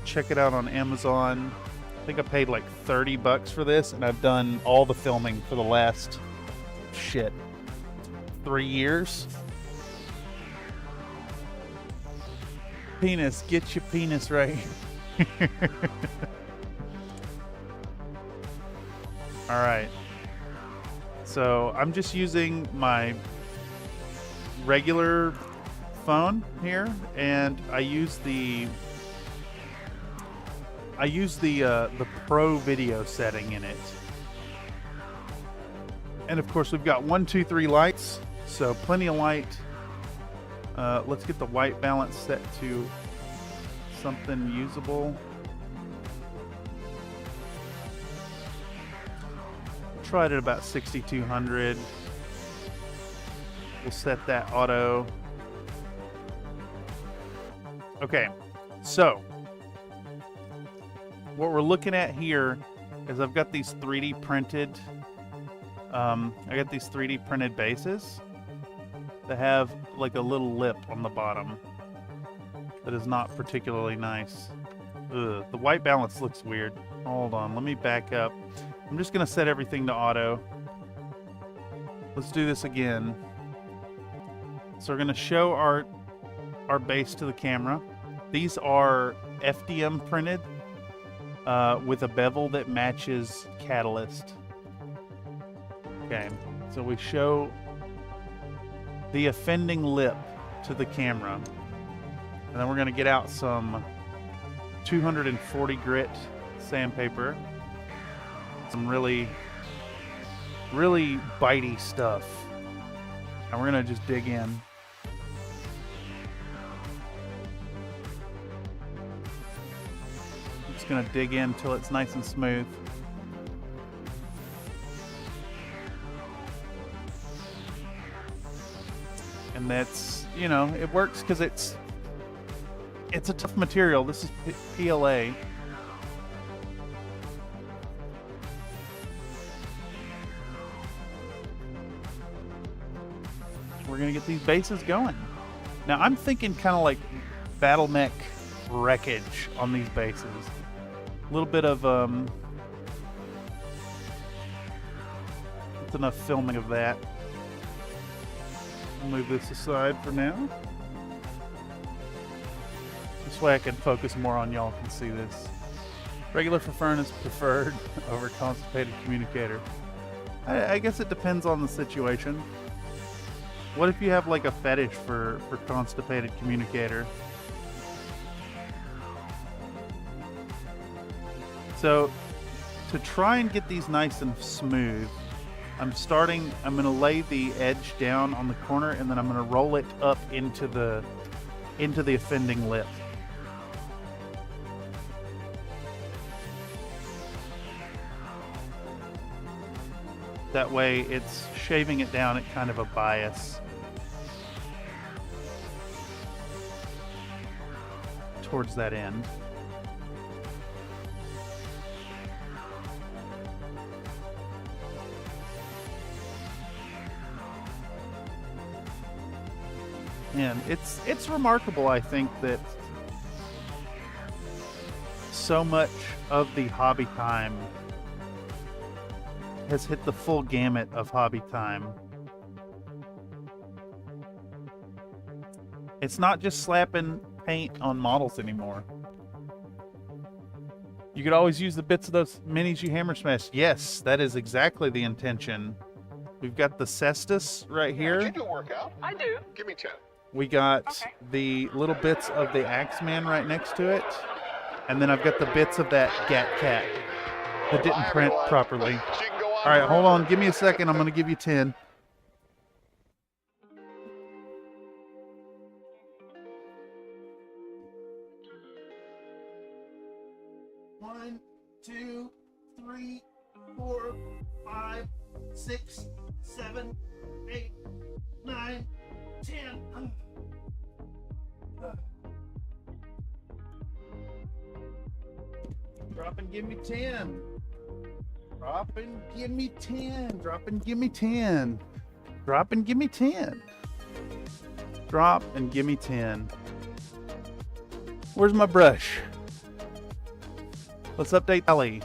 Speaker 1: check it out on Amazon. I think I paid like $30 for this, and I've done all the filming for the last 3 years. Penis, get your penis right. All right. So I'm just using my regular phone here, and I use the Pro video setting in it. And of course, we've got 1, 2, 3 lights, so plenty of light. Let's get the white balance set to something usable. Tried at about 6,200. We'll set that auto. Okay, so what we're looking at here is I've got these 3D printed. I got these 3D printed bases that have like a little lip on the bottom that is not particularly nice. Ugh, the white balance looks weird. Hold on, let me back up. I'm just gonna set everything to auto. Let's do this again. So we're gonna show our base to the camera. These are FDM printed with a bevel that matches Catalyst. Okay, so we show the offending lip to the camera, and then we're going to get out some 240 grit sandpaper, some really bitey stuff, and we're going to just dig in. I'm just going to dig in until it's nice and smooth. And that's, you know, it works because it's a tough material. This is PLA. We're gonna get these bases going. Now I'm thinking kind of like BattleMech wreckage on these bases. A little bit of that's enough filming of that. Move this aside for now. This way I can focus more on y'all can see this. Regular for furnace preferred over constipated communicator. I guess it depends on the situation. What if you have like a fetish for constipated communicator? So to try and get these nice and smooth, I'm going to lay the edge down on the corner, and then I'm going to roll it up into the offending lip. That way it's shaving it down at kind of a bias towards that end. And it's remarkable, I think, that so much of the hobby time has hit the full gamut of hobby time. It's not just slapping paint on models anymore. You could always use the bits of those minis you hammer smash. Yes, that is exactly the intention. We've got the cestus right here.
Speaker 3: Did you do a workout?
Speaker 4: I do.
Speaker 3: Give me 10.
Speaker 1: We got
Speaker 4: Okay.
Speaker 1: the little bits of the Axeman right next to it. And then I've got the bits of that Gat Cat that didn't
Speaker 3: Bye,
Speaker 1: print
Speaker 3: everyone.
Speaker 1: properly.
Speaker 3: She can go on
Speaker 1: All right, hold on.
Speaker 3: forever.
Speaker 1: Give me a second. I'm going to give you 10. One, two, three, 4, 5, 6, 7, 8, 9, 10. Drop and give me 10. Drop and give me 10. Drop and give me 10. Drop and give me 10. Drop and give me 10. Where's my brush? Let's update Ellie.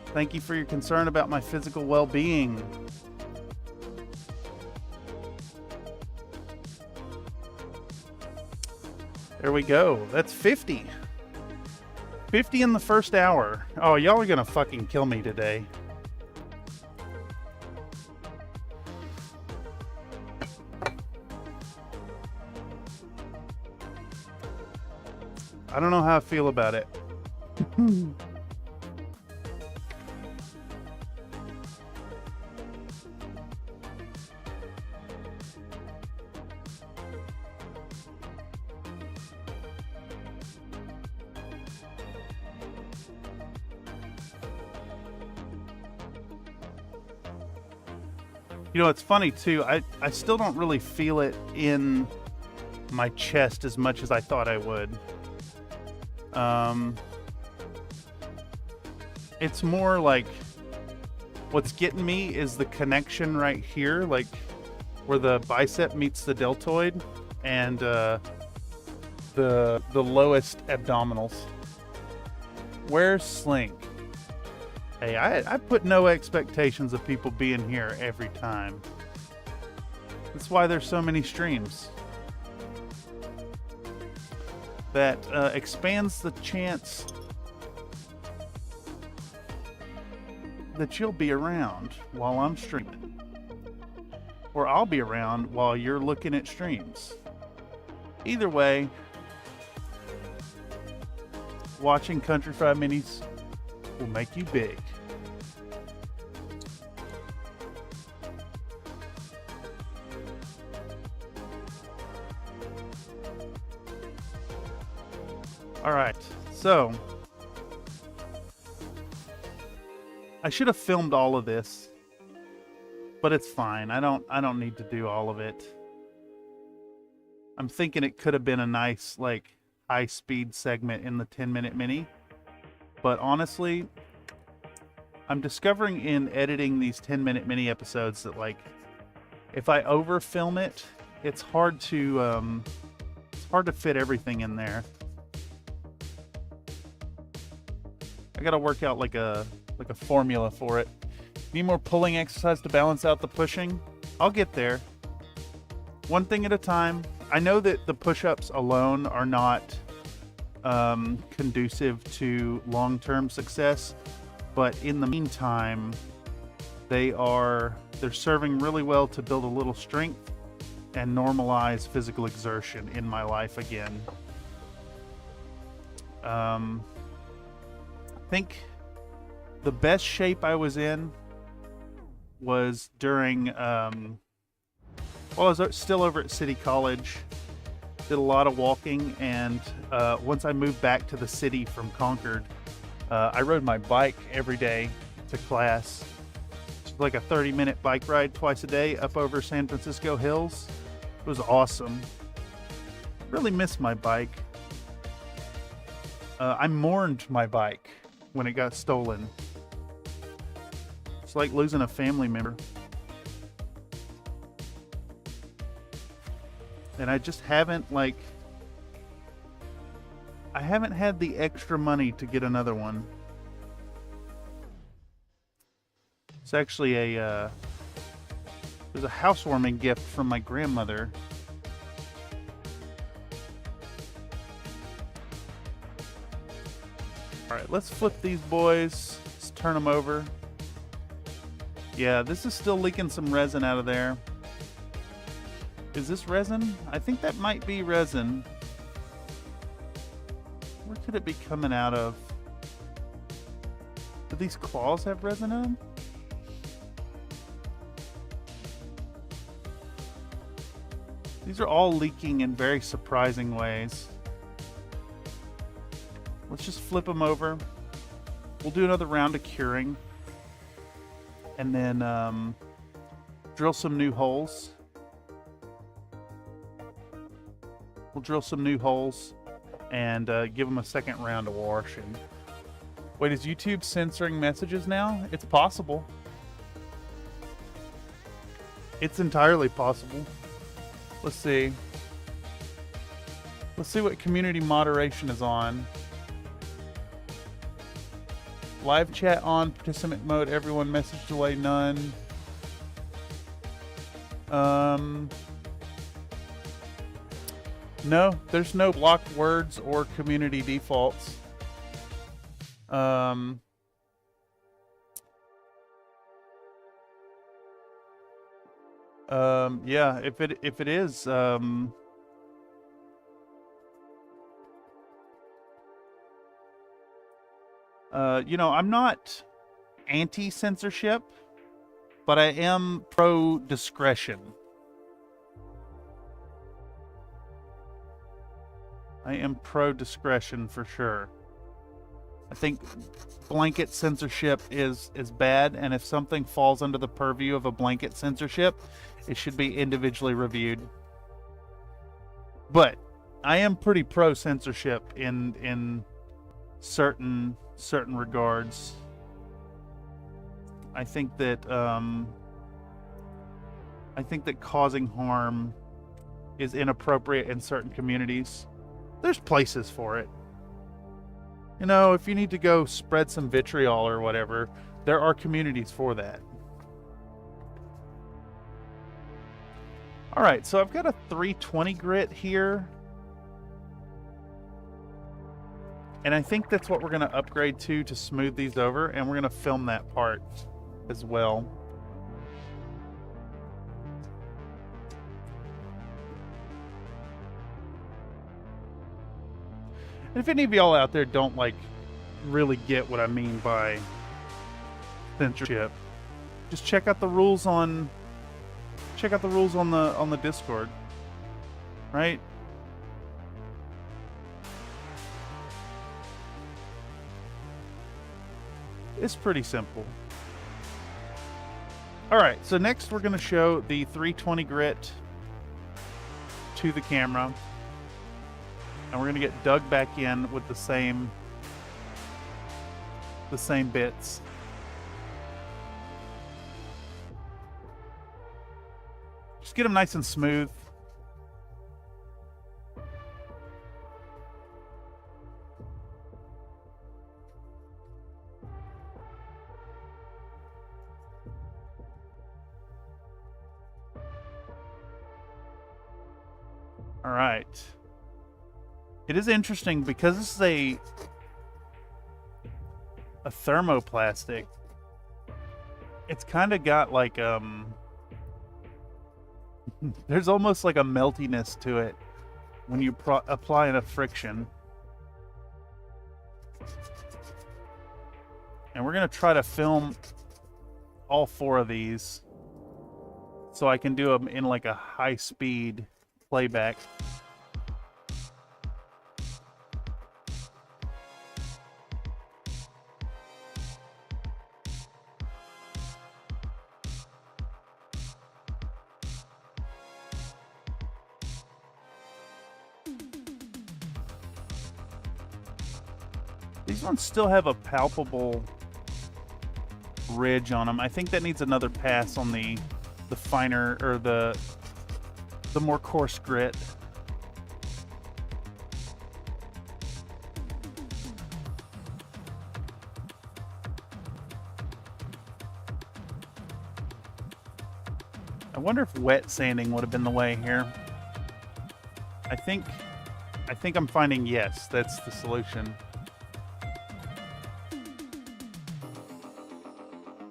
Speaker 1: Thank you for your concern about my physical well-being. There we go. That's 50. 50 in the first hour. Oh, y'all are gonna fucking kill me today. I don't know how I feel about it. You know, it's funny too. I still don't really feel it in my chest as much as I thought I would. It's more like what's getting me is the connection right here, like where the bicep meets the deltoid and the lowest abdominals. Where's Slink? Hey, I put no expectations of people being here every time. That's why there's so many streams. That expands the chance that you'll be around while I'm streaming. Or I'll be around while you're looking at streams. Either way, watching Country Fried Minis will make you big. All right, so I should have filmed all of this, but it's fine. I don't need to do all of it. I'm thinking it could have been a nice like high-speed segment in the 10-minute mini, but honestly, I'm discovering in editing these 10-minute mini episodes that like if I over-film it, it's hard to fit everything in there. I gotta work out like a formula for it. Need more pulling exercise to balance out the pushing? I'll get there. One thing at a time. I know that the push-ups alone are not conducive to long-term success, but in the meantime, they're serving really well to build a little strength and normalize physical exertion in my life again. I think the best shape I was in was during, well, I was still over at City College, did a lot of walking, and once I moved back to the city from Concord, I rode my bike every day to class. It's like a 30-minute bike ride twice a day up over San Francisco hills. It was awesome. Really miss my bike. I mourned my bike when it got stolen. It's like losing a family member. And I just haven't I haven't had the extra money to get another one. It's actually a it was a housewarming gift from my grandmother. All right, let's flip these boys. Let's turn them over. Yeah, this is still leaking some resin out of there. Is this resin? I think that might be resin. Where could it be coming out of? Do these claws have resin in them? These are all leaking in very surprising ways. Let's just flip them over. We'll do another round of curing. And then drill some new holes. We'll drill some new holes and give them a second round of washing. Wait, is YouTube censoring messages now? It's possible. It's entirely possible. Let's see. Let's see what community moderation is on. Live chat on, participant mode, everyone message delay, none. No, there's no blocked words or community defaults. Yeah, if it is, you know, I'm not anti-censorship, but I am pro-discretion. I am pro-discretion for sure. I think blanket censorship is bad, and if something falls under the purview of a blanket censorship, it should be individually reviewed. But I am pretty pro-censorship in certain regards. I think that causing harm is inappropriate in certain communities. There's places for it. You know, if you need to go spread some vitriol or whatever, there are communities for that. All right, so I've got a 320 grit here. And I think that's what we're going to upgrade to smooth these over, and we're going to film that part as well. And if any of y'all out there don't really get what I mean by censorship, just check out the rules on the Discord, right? It's pretty simple. All right, so next we're going to show the 320 grit to the camera. And we're going to get dug back in with the same bits. Just get them nice and smooth. All right. It is interesting because this is a thermoplastic. It's kind of got like there's almost like a meltiness to it when you apply enough friction. And we're gonna try to film all 4 of these so I can do them in like a high-speed playback. These ones still have a palpable ridge on them. I think that needs another pass on the finer, or the more coarse grit. I wonder if wet sanding would have been the way here. I think I'm finding yes, that's the solution.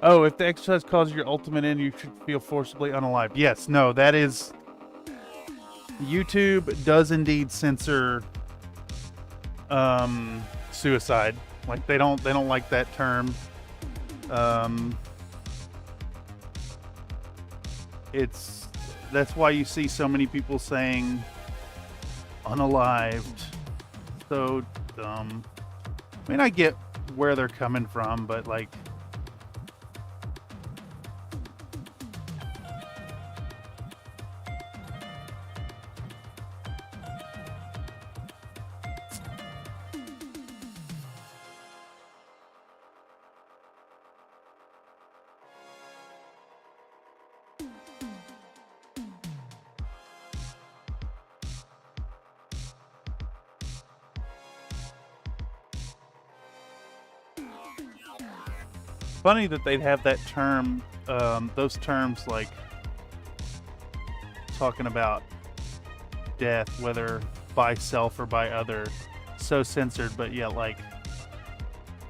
Speaker 1: Oh, if the exercise causes your ultimate end, you should feel forcibly unalive. Yes, no, that is... YouTube does indeed censor suicide. Like they don't like that term. That's why you see so many people saying unalived. So dumb. I mean, I get where they're coming from, but like, funny that they'd have that term, those terms like talking about death, whether by self or by other, so censored. But yeah, like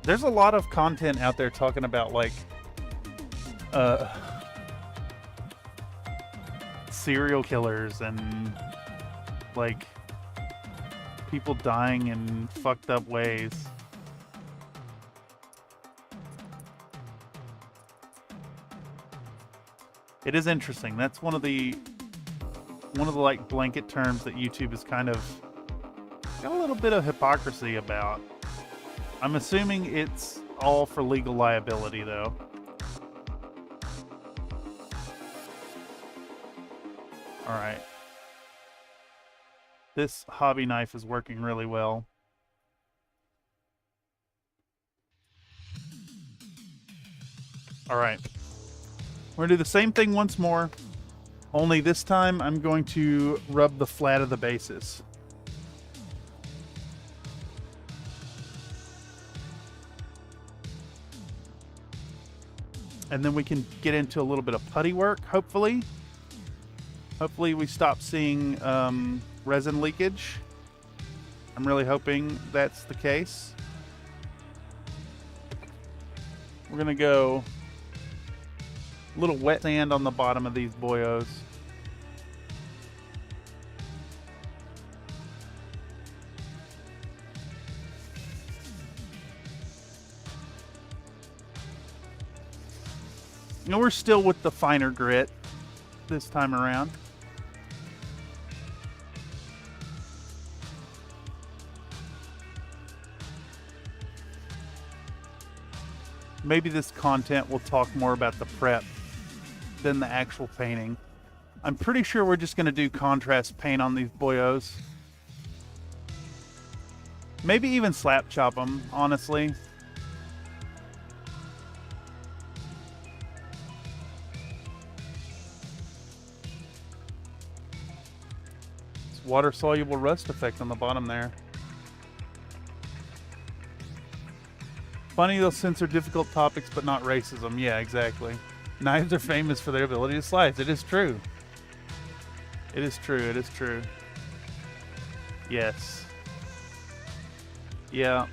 Speaker 1: there's a lot of content out there talking about like serial killers and like people dying in fucked up ways. It is interesting. That's one of the like blanket terms that YouTube has kind of got a little bit of hypocrisy about. I'm assuming it's all for legal liability though. All right. This hobby knife is working really well. All right. We're gonna do the same thing once more, only this time I'm going to rub the flat of the bases. And then we can get into a little bit of putty work, hopefully. Hopefully we stop seeing resin leakage. I'm really hoping that's the case. We're gonna go a little wet sand on the bottom of these boyos. You know, we're still with the finer grit this time around. Maybe this content will talk more about the prep than the actual painting. I'm pretty sure we're just going to do contrast paint on these boyos. Maybe even slap chop them, honestly. It's water-soluble rust effect on the bottom there. Funny they'll censor difficult topics but not racism. Yeah, exactly. Knives are famous for their ability to slice. It is true. It is true. It is true. Yes. Yeah.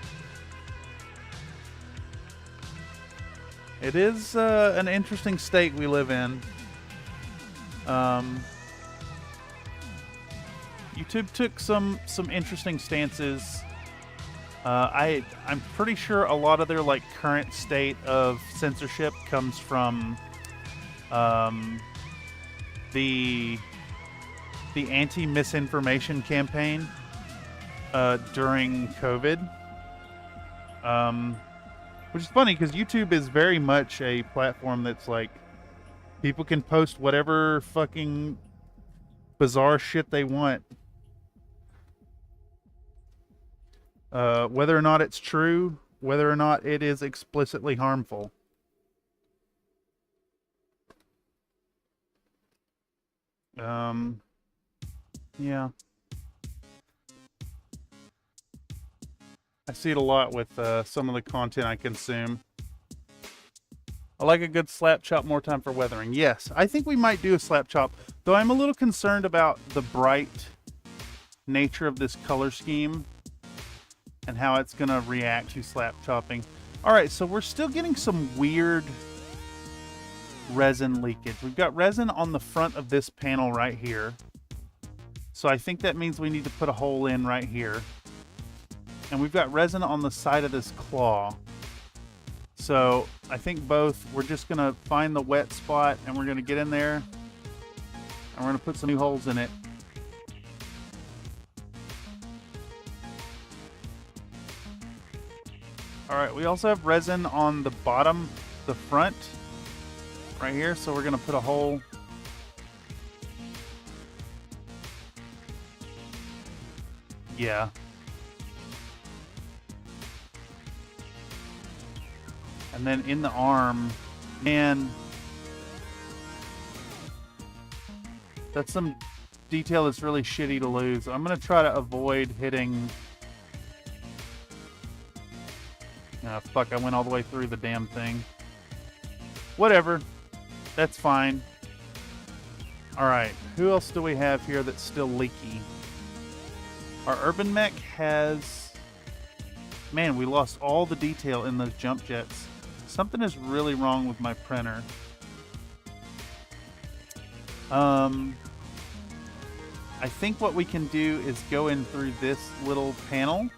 Speaker 1: It is an interesting state we live in. YouTube took some interesting stances. I'm pretty sure a lot of their like current state of censorship comes from the anti-misinformation campaign during COVID, which is funny because YouTube is very much a platform that's like people can post whatever fucking bizarre shit they want, whether or not it's true, whether or not it is explicitly harmful. Yeah. I see it a lot with some of the content I consume. I like a good slap chop, more time for weathering. Yes, I think we might do a slap chop, though I'm a little concerned about the bright nature of this color scheme and how it's going to react to slap chopping. All right, so we're still getting some weird resin leakage. We've got resin on the front of this panel right here. So I think that means we need to put a hole in right here. And we've got resin on the side of this claw. So I think both, we're just gonna find the wet spot and we're gonna get in there and we're gonna put some new holes in it. All right, we also have resin on the bottom, the front, right here. So we're gonna put a hole. Yeah. And then in the arm, man, that's some detail that's really shitty to lose. I'm gonna try to avoid hitting. Ah, fuck, I went all the way through the damn thing. Whatever. That's fine. Alright, who else do we have here that's still leaky? Our UrbanMech has... Man, we lost all the detail in those jump jets. Something is really wrong with my printer. I think what we can do is go in through this little panel.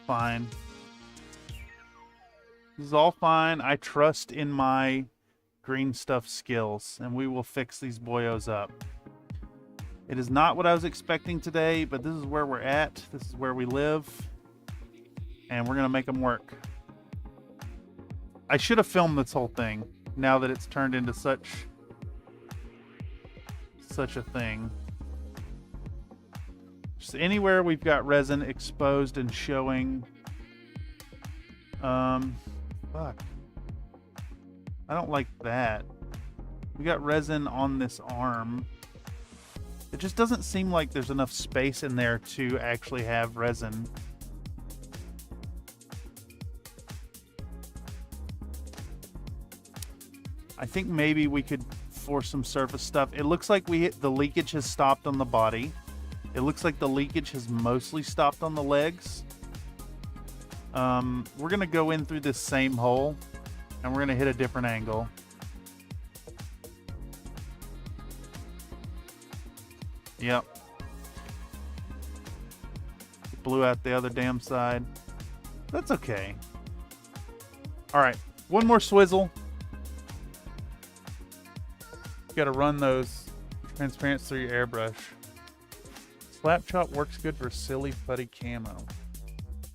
Speaker 1: Fine. This is all fine. I trust in my green stuff skills, and we will fix these boyos up. It is not what I was expecting today, but this is where we're at. This is where we live, and we're gonna make them work. I should have filmed this whole thing now that it's turned into such a thing. Just anywhere we've got resin exposed and showing. Fuck. I don't like that. We got resin on this arm. It just doesn't seem like there's enough space in there to actually have resin. I think maybe we could force some surface stuff. It looks like the leakage has stopped on the body. It looks like the leakage has mostly stopped on the legs. We're gonna go in through this same hole and we're gonna hit a different angle. Yep. Blew out the other damn side. That's okay. Alright, one more swizzle. You gotta run those transparents through your airbrush. Slap chop works good for silly putty camo.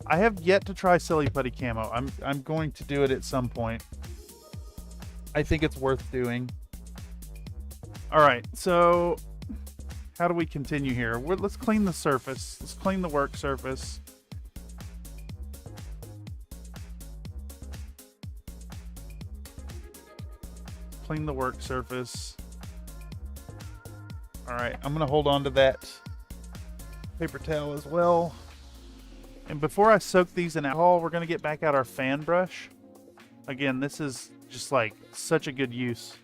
Speaker 1: I have yet to try silly putty camo. I'm going to do it at some point. I think it's worth doing. Alright, so how do we continue here? Let's clean the surface. Let's clean the work surface. Clean the work surface. Alright, I'm going to hold on to that paper towel as well. And before I soak these in alcohol, we're going to get back out our fan brush. Again, this is just like such a good use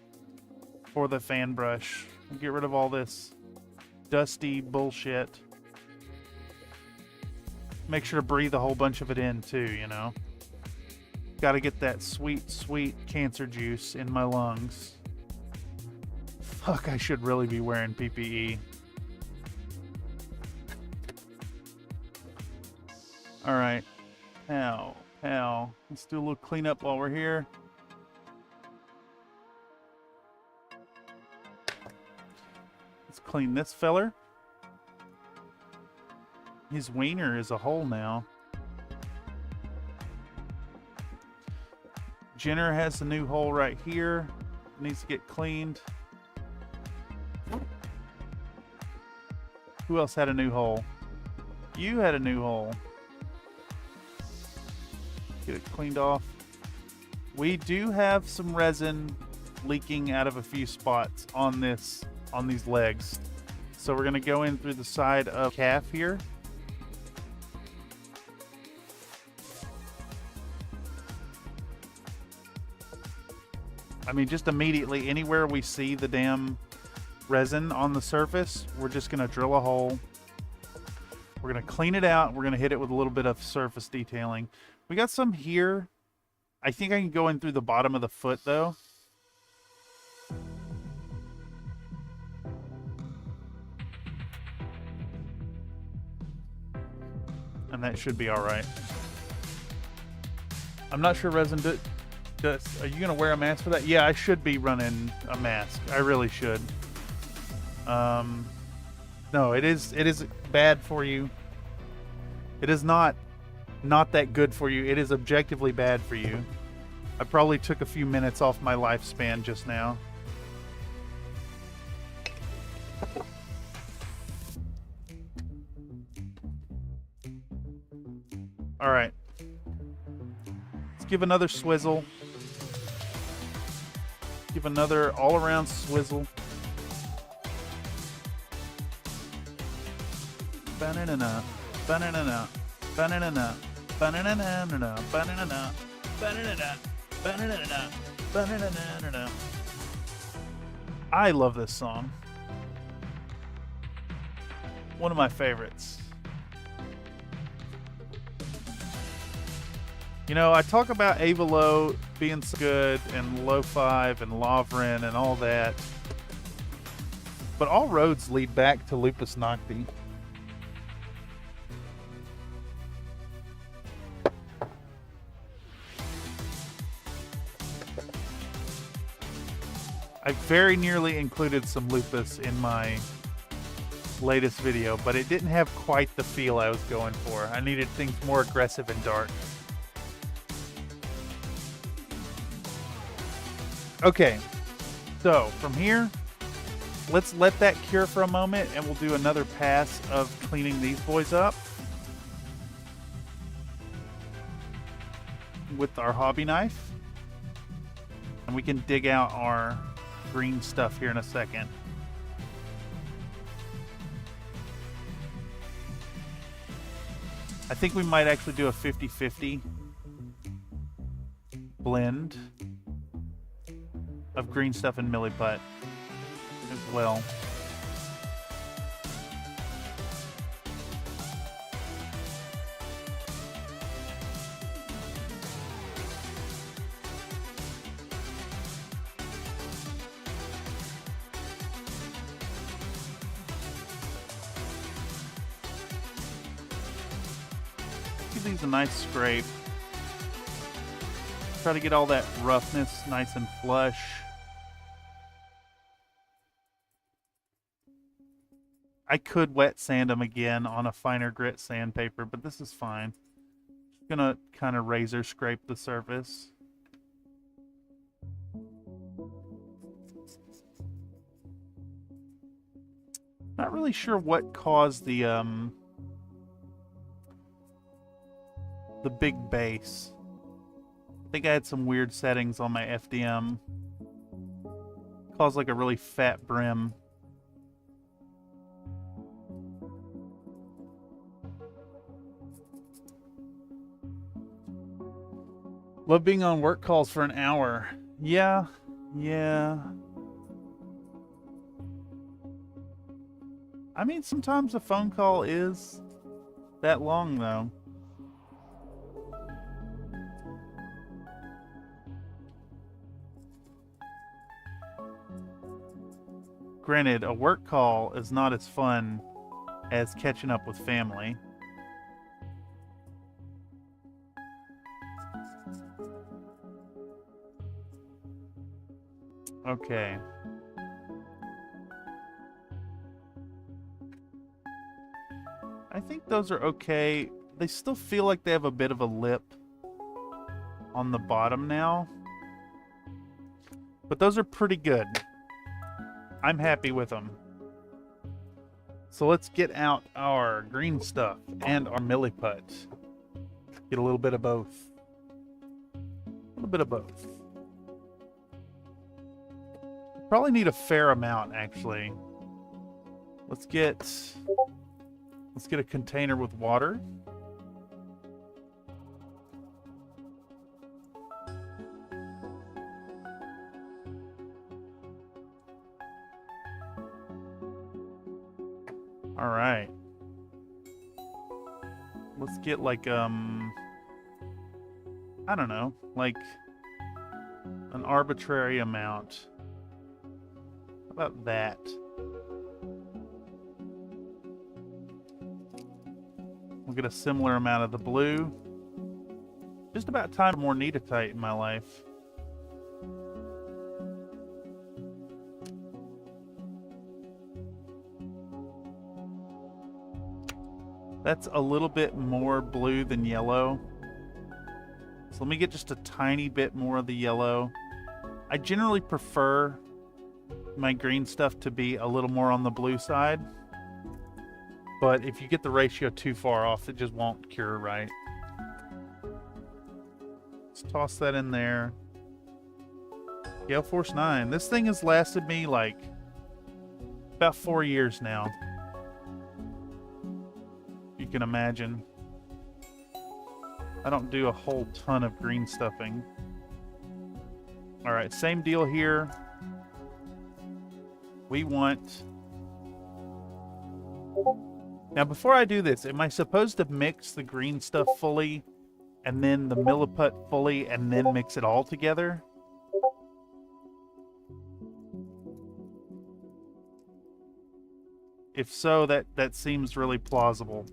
Speaker 1: for the fan brush. Get rid of all this dusty bullshit. Make sure to breathe a whole bunch of it in too, you know. Got to get that sweet, sweet cancer juice in my lungs. Fuck, I should really be wearing PPE. Alright. Ow. Let's do a little cleanup while we're here. Let's clean this feller. His wiener is a hole now. Jenner has a new hole right here. Needs to get cleaned. Who else had a new hole? You had a new hole. Get it cleaned off. We do have some resin leaking out of a few spots on these legs. So we're going to go in through the side of calf here. I mean, just immediately, anywhere we see the damn resin on the surface, we're just going to drill a hole. We're going to clean it out. We're going to hit it with a little bit of surface detailing. We got some here. I think I can go in through the bottom of the foot, though. And that should be all right. I'm not sure resin does. Are you going to wear a mask for that? Yeah, I should be running a mask. I really should. No, it is bad for you. It is not that good for you. It is objectively bad for you. I probably took a few minutes off my lifespan just now. All right. Let's give another swizzle. Give another all-around swizzle. Banana, banana, banana, banana, banana, banana, banana, banana. I love this song. One of my favorites. You know, I talk about Avalo being so good and Low 5 and Lovren and all that, but all roads lead back to Lupus Nocti. I very nearly included some Lupus in my latest video, but it didn't have quite the feel I was going for. I needed things more aggressive and dark. Okay, so from here, let's let that cure for a moment and we'll do another pass of cleaning these boys up with our hobby knife. And we can dig out our green stuff here in a second. I think we might actually do a 50-50 blend of green stuff and milliput as well. Give these a nice scrape. Try to get all that roughness nice and flush. I could wet sand them again on a finer grit sandpaper, but this is fine. Just gonna kind of razor scrape the surface. Not really sure what caused the big base. I think I had some weird settings on my FDM. Caused like a really fat brim. Love being on work calls for an hour. Yeah. I mean, sometimes a phone call is that long, though. Granted, a work call is not as fun as catching up with family. Okay. I think those are okay. They still feel like they have a bit of a lip on the bottom now. But those are pretty good. I'm happy with them. So let's get out our green stuff and our milliput. Get a little bit of both. A little bit of both. Probably need a fair amount, actually. Let's get a container with water. All right. Let's get like I don't know, like an arbitrary amount. How about that? We'll get a similar amount of the blue. Just about time for more neatite in my life. That's a little bit more blue than yellow. So let me get just a tiny bit more of the yellow. I generally prefer my green stuff to be a little more on the blue side. But if you get the ratio too far off, it just won't cure right. Let's toss that in there. Gale Force 9. This thing has lasted me like about 4 years now. You can imagine. I don't do a whole ton of green stuffing. Alright, same deal here. We want... Now, before I do this, am I supposed to mix the green stuff fully, and then the milliput fully, and then mix it all together? If so, that seems really plausible.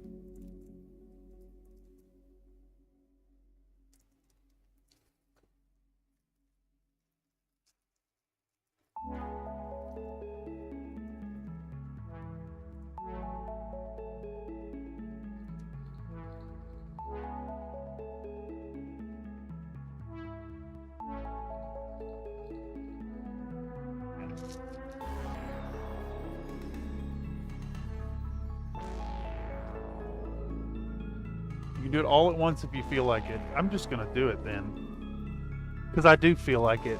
Speaker 1: You can do it all at once if you feel like it. I'm just gonna do it then. Because I do feel like it,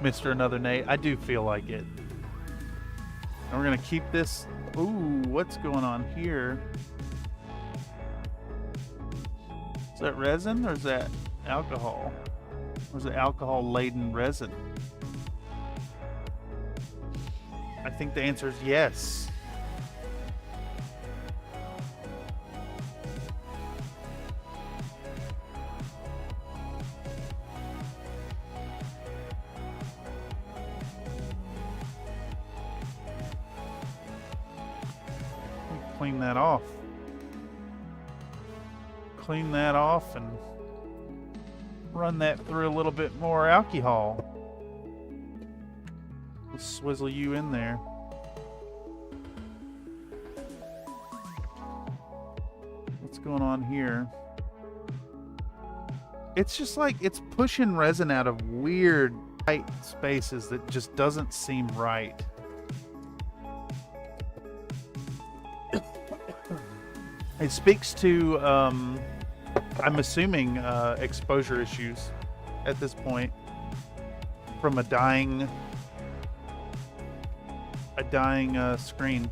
Speaker 1: Mr. Another Nate. I do feel like it. And we're gonna keep this... Ooh, what's going on here? Is that resin or is that alcohol? Or is it alcohol-laden resin? I think the answer is yes. Clean that off. Clean that off and run that through a little bit more alcohol. Let's swizzle you in there. What's going on here? It's just like it's pushing resin out of weird tight spaces that just doesn't seem right. It speaks to, I'm assuming, exposure issues at this point from a dying screen.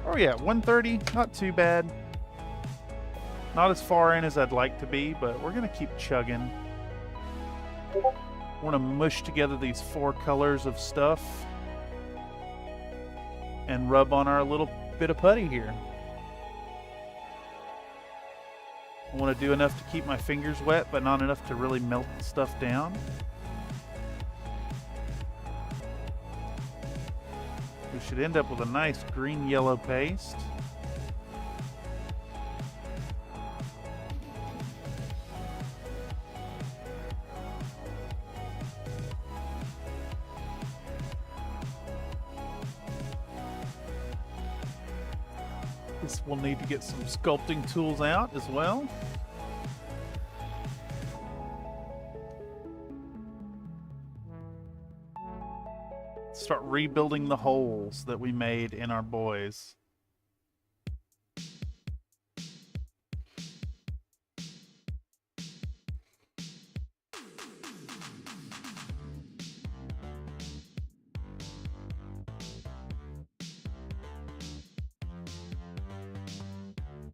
Speaker 1: Oh yeah, 130, not too bad. Not as far in as I'd like to be, but we're gonna keep chugging. Want to mush together these 4 colors of stuff and rub on our little bit of putty here. I want to do enough to keep my fingers wet, but not enough to really melt the stuff down. We should end up with a nice green-yellow paste. We'll need to get some sculpting tools out as well. Start rebuilding the holes that we made in our boys.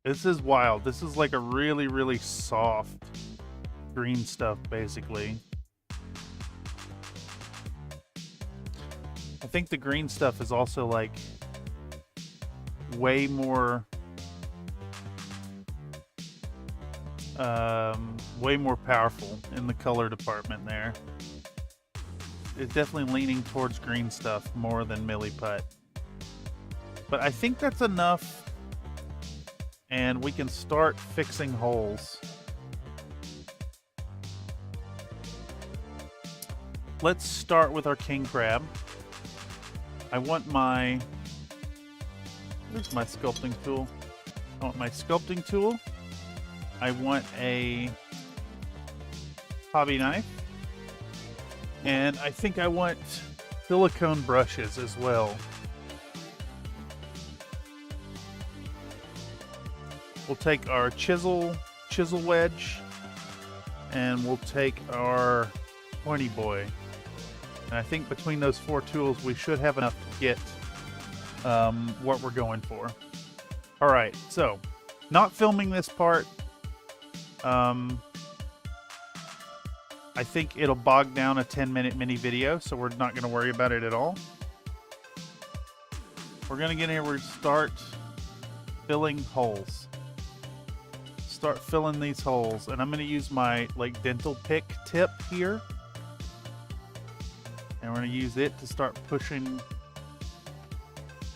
Speaker 1: This is wild. This is like a really, really soft green stuff, basically. I think the green stuff is also like way more powerful in the color department there. It's definitely leaning towards green stuff more than milliput. But I think that's enough, and we can start fixing holes. Let's start with our king crab. I want my... Where's my sculpting tool? I want my sculpting tool. I want a hobby knife. And I think I want silicone brushes as well. We'll take our chisel wedge, and we'll take our pointy boy. And I think between those 4 tools, we should have enough to get what we're going for. All right, so not filming this part. I think it'll bog down a 10-minute mini video, so we're not going to worry about it at all. We're going to get in here, we're going to start filling holes. Start filling these holes, and I'm going to use my like dental pick tip here. And we're going to use it to start pushing.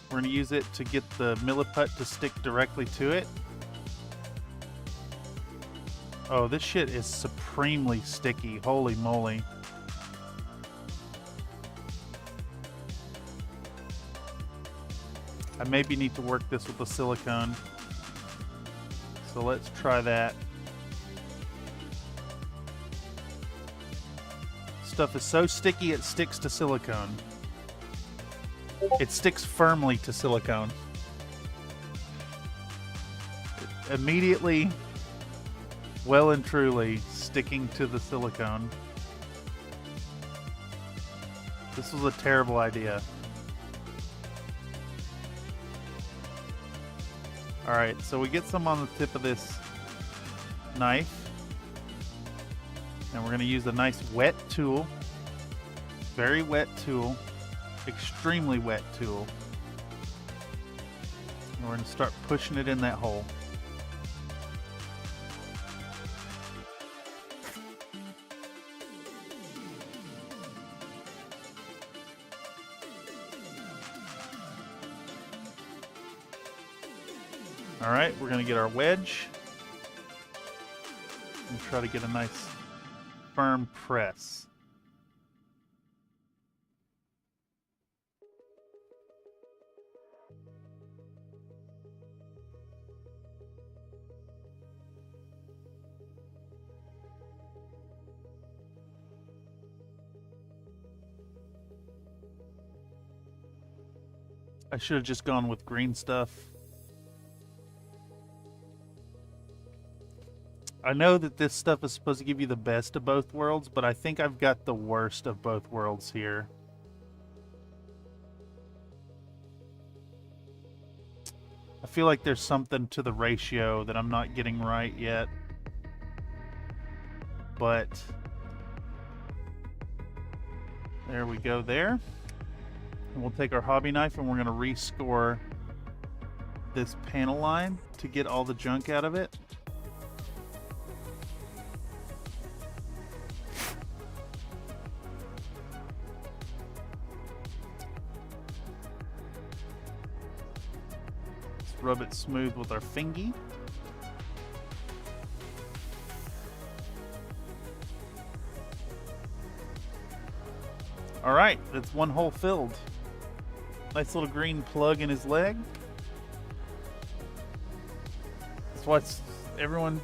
Speaker 1: We're going to use it to get the milliput to stick directly to it. Oh, this shit is supremely sticky. Holy moly. I maybe need to work this with the silicone. So let's try that. Stuff is so sticky it sticks to silicone. It sticks firmly to silicone. Immediately, well and truly sticking to the silicone. This was a terrible idea. Alright, so we get some on the tip of this knife. And we're going to use a nice wet tool. Very wet tool. Extremely wet tool. And we're going to start pushing it in that hole. Alright, we're going to get our wedge and try to get a nice firm press. I should have just gone with green stuff. I know that this stuff is supposed to give you the best of both worlds, but I think I've got the worst of both worlds here. I feel like there's something to the ratio that I'm not getting right yet. But there we go there. And we'll take our hobby knife and we're going to rescore this panel line to get all the junk out of it. Rub it smooth with our fingy. Alright, that's one hole filled. Nice little green plug in his leg. That's why everyone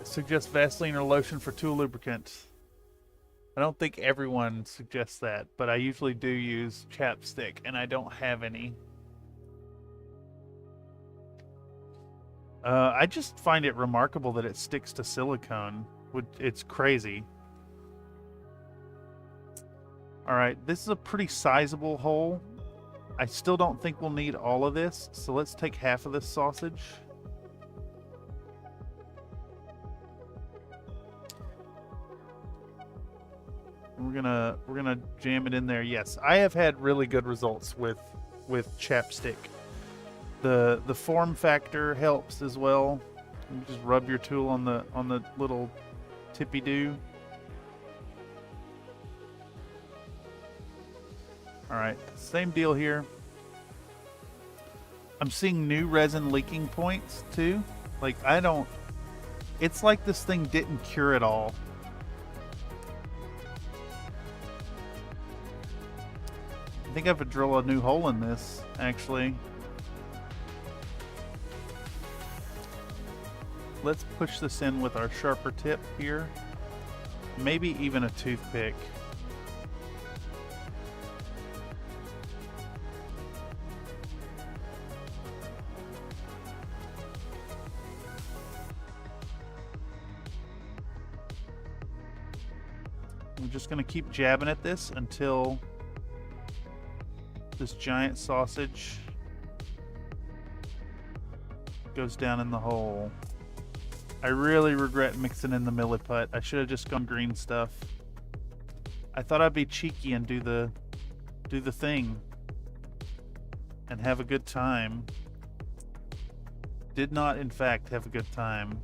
Speaker 1: suggests Vaseline or lotion for tool lubricant. I don't think everyone suggests that, but I usually do use chapstick, and I don't have any. I just find it remarkable that it sticks to silicone. It's crazy. Alright, this is a pretty sizable hole. I still don't think we'll need all of this, so let's take half of this sausage. we're gonna jam it in there. Yes, I have had really good results with chapstick. The form factor helps as well. You just rub your tool on the little tippy do. All right, same deal here. I'm seeing new resin leaking points too. Like it's like this thing didn't cure it all. I think I have to drill a new hole in this, actually. Let's push this in with our sharper tip here. Maybe even a toothpick. I'm just going to keep jabbing at this until this giant sausage goes down in the hole. I really regret mixing in the milliput. I should have just gone green stuff. I thought I'd be cheeky and do the thing and have a good time. Did not, in fact, have a good time.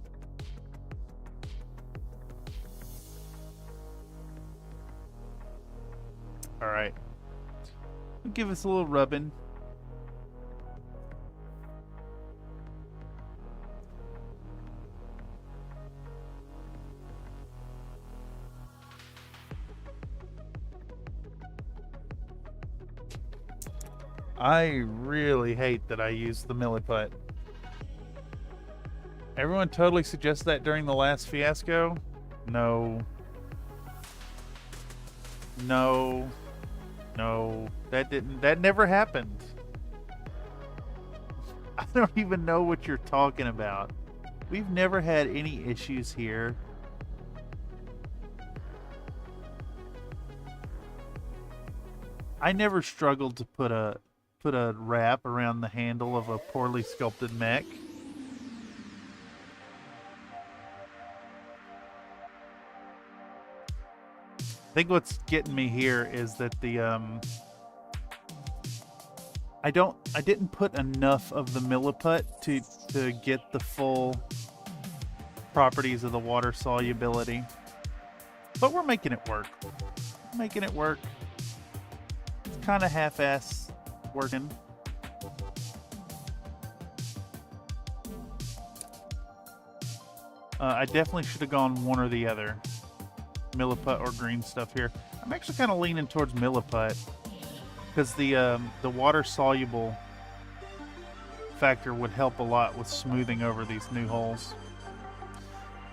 Speaker 1: All right. Give us a little rubbing. I really hate that I used the milliput. Everyone totally suggested that during the last fiasco. No. No. No. That never happened. I don't even know what you're talking about. We've never had any issues here. I never struggled to put a wrap around the handle of a poorly sculpted mech. I think what's getting me here is that the I didn't put enough of the milliput to get the full properties of the water solubility. But we're making it work. Making it work. It's kind of half-ass working. I definitely should have gone one or the other. Milliput or green stuff here. I'm actually kind of leaning towards milliput because the water soluble factor would help a lot with smoothing over these new holes.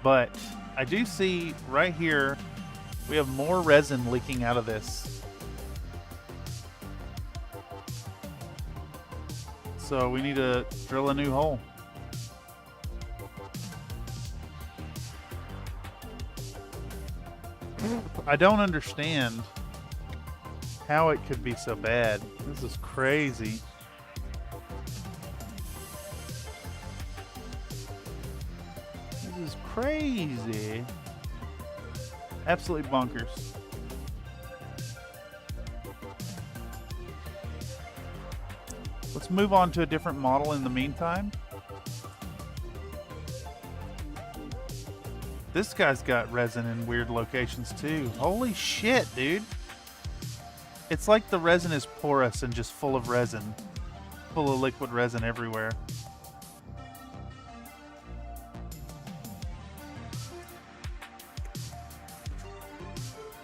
Speaker 1: But I do see right here we have more resin leaking out of this. So we need to drill a new hole. I don't understand how it could be so bad. This is crazy. This is crazy. Absolutely bonkers. Let's move on to a different model in the meantime. This guy's got resin in weird locations too. Holy shit, dude. It's like the resin is porous and just full of resin. Full of liquid resin everywhere.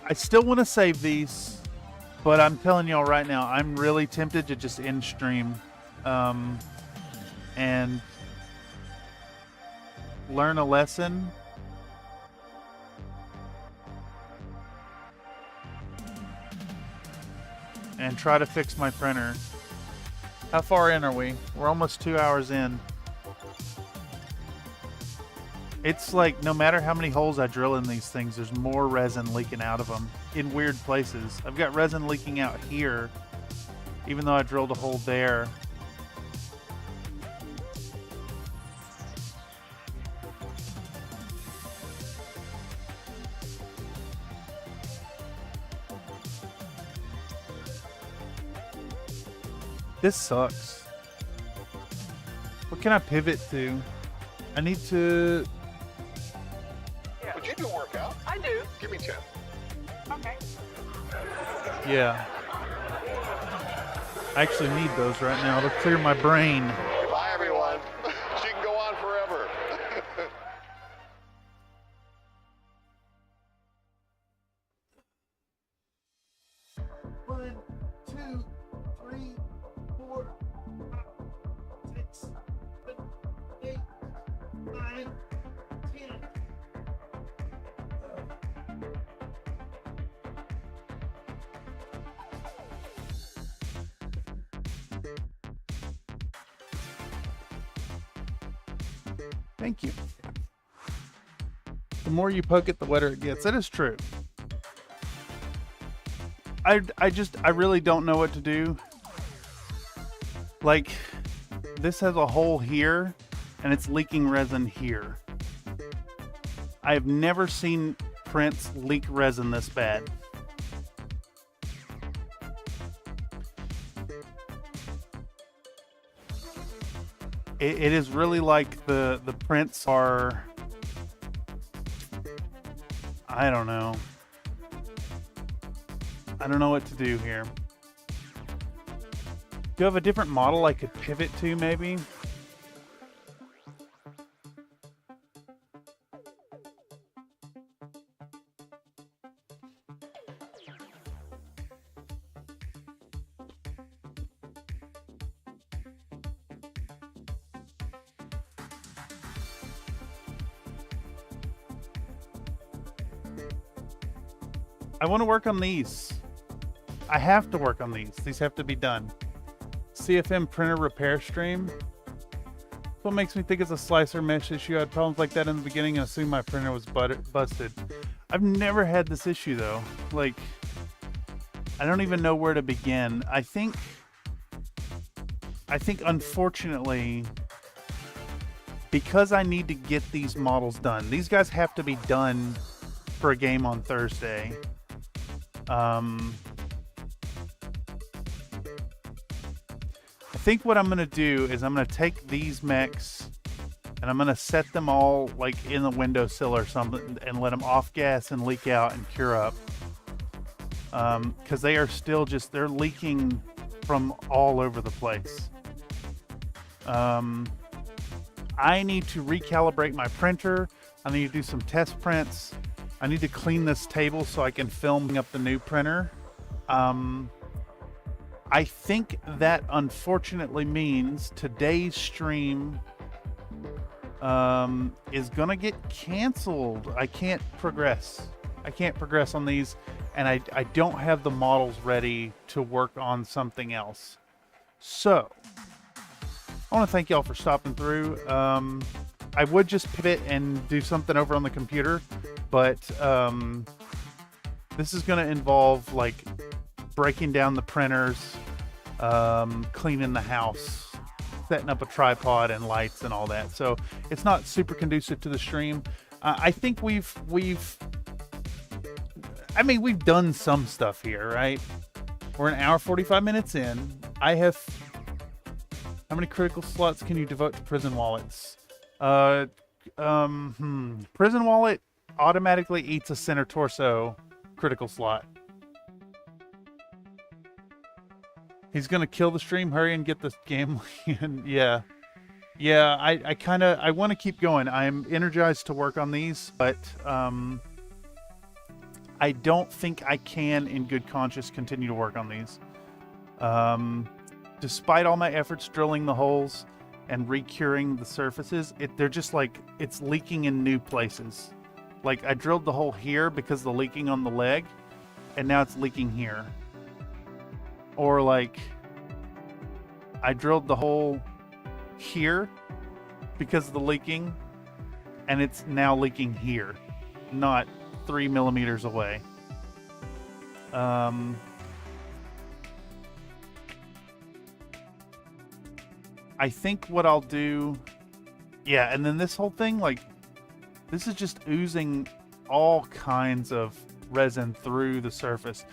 Speaker 1: I still want to save these, but I'm telling y'all right now, I'm really tempted to just end stream and learn a lesson. And try to fix my printer. How far in are we? We're almost 2 hours in. It's like no matter how many holes I drill in these things, there's more resin leaking out of them in weird places. I've got resin leaking out here, even though I drilled a hole there. This sucks. What can I pivot to? I need to...
Speaker 3: But you do work out.
Speaker 4: I do.
Speaker 3: Give me 10.
Speaker 4: Okay.
Speaker 1: Yeah. I actually need those right now to clear my brain.
Speaker 3: Bye, everyone. She can go on forever.
Speaker 1: One, two, three, 4, 5, 6, 7, 8, 9, 10. Thank you. The more you poke it, the wetter it gets. That is true. I really don't know what to do. Like, this has a hole here, and it's leaking resin here. I've never seen prints leak resin this bad. It is really like the prints are... I don't know. I don't know what to do here. Do you have a different model I could pivot to, maybe? I want to work on these. I have to work on these. These have to be done. CFM printer repair stream. What makes me think it's a slicer mesh issue. I had problems like that in the beginning and assumed my printer was busted. I've never had this issue though. Like, I don't even know where to begin. I think unfortunately, because I need to get these models done, these guys have to be done for a game on Thursday. I think what I'm going to do is I'm going to take these mechs and I'm going to set them all like in the windowsill or something and let them off gas and leak out and cure up. Because they are still just, they're leaking from all over the place. I need to recalibrate my printer. I need to do some test prints. I need to clean this table so I can film up the new printer. I think that unfortunately means today's stream is gonna get canceled. I can't progress. I can't progress on these, and I don't have the models ready to work on something else. So, I want to thank y'all for stopping through. I would just pivot and do something over on the computer, but this is going to involve like breaking down the printers, cleaning the house, setting up a tripod and lights and all that. So it's not super conducive to the stream. I think we've done some stuff here, right? We're an hour 45 minutes in. I have... How many critical slots can you devote to prison wallets? Prison wallet automatically eats a center torso critical slot. He's gonna kill the stream. Hurry and get this game. Yeah. I want to keep going. I'm energized to work on these, but I don't think I can, in good conscience, continue to work on these. Despite all my efforts drilling the holes and re-curing the surfaces, they're just like, it's leaking in new places. Like, I drilled the hole here because of the leaking on the leg, and now it's leaking here. Or like, I drilled the hole here because of the leaking, and it's now leaking here, not 3 millimeters away. I think what I'll do... Yeah, and then this whole thing, like, this is just oozing all kinds of resin through the surface.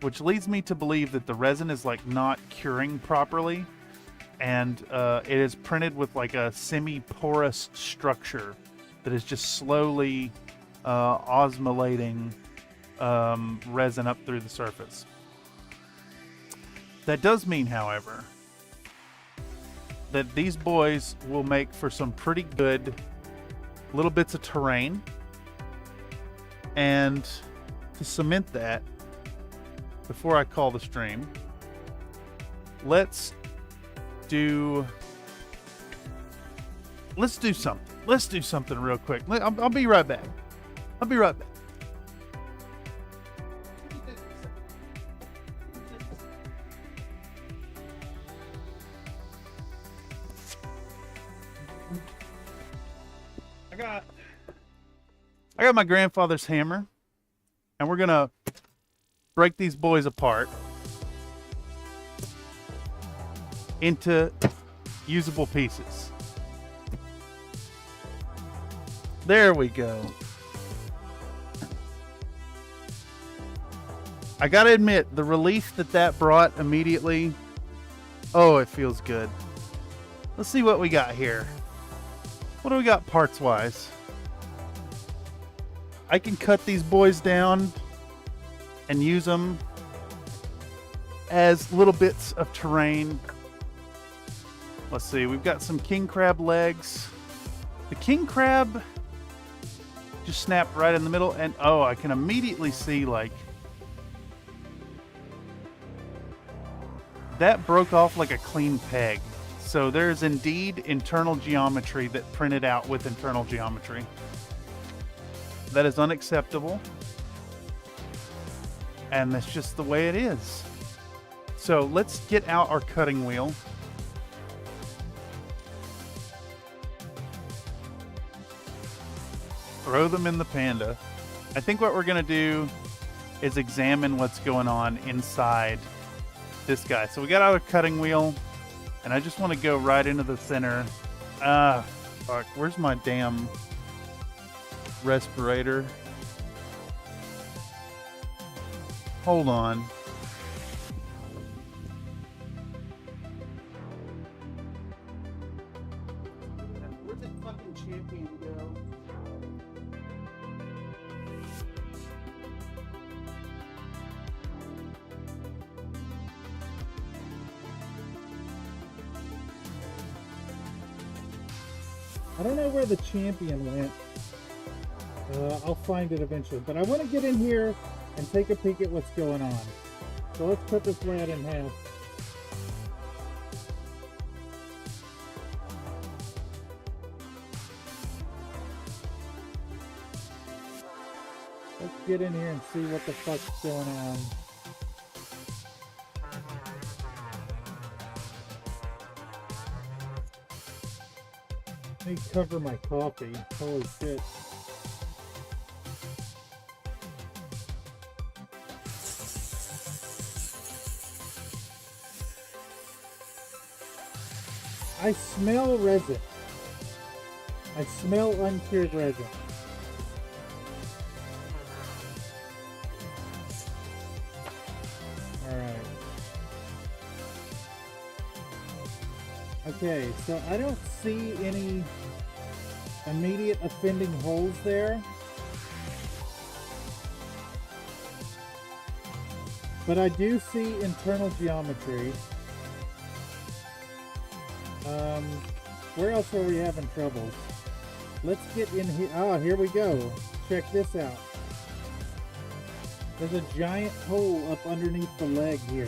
Speaker 1: which leads me to believe that the resin is like not curing properly, and it is printed with like a semi-porous structure that is just slowly osmolating resin up through the surface. That does mean, however, that these boys will make for some pretty good little bits of terrain. And to cement that, before I call the stream, let's do something. Let's do something real quick. I'll be right back. I'll be right back. I got my grandfather's hammer, and we're gonna break these boys apart into usable pieces. There we go. I gotta admit, the relief that brought immediately, oh, it feels good. Let's see what we got here. What do we got parts-wise? I can cut these boys down and use them as little bits of terrain. Let's see, we've got some king crab legs. The king crab just snapped right in the middle, and oh, I can immediately see like that broke off like a clean peg. So there's indeed internal geometry that printed out with internal geometry. That is unacceptable. And that's just the way it is. So let's get out our cutting wheel. Throw them in the Panda. I think what we're going to do is examine what's going on inside this guy. So we got our cutting wheel, and I just want to go right into the center. Fuck, where's my damn respirator? Hold on. Where'd the fucking champion go? I don't know where the champion went. I'll find it eventually, but I want to get in here and take a peek at what's going on. So let's cut this lad in half. Let's get in here and see what the fuck's going on. Let me cover my coffee. Holy shit. I smell resin. I smell uncured resin. Alright. Okay, so I don't see any immediate offending holes there. But I do see internal geometry. Where else are we having troubles? Let's get in here. Ah, here we go. Check this out. There's a giant hole up underneath the leg here.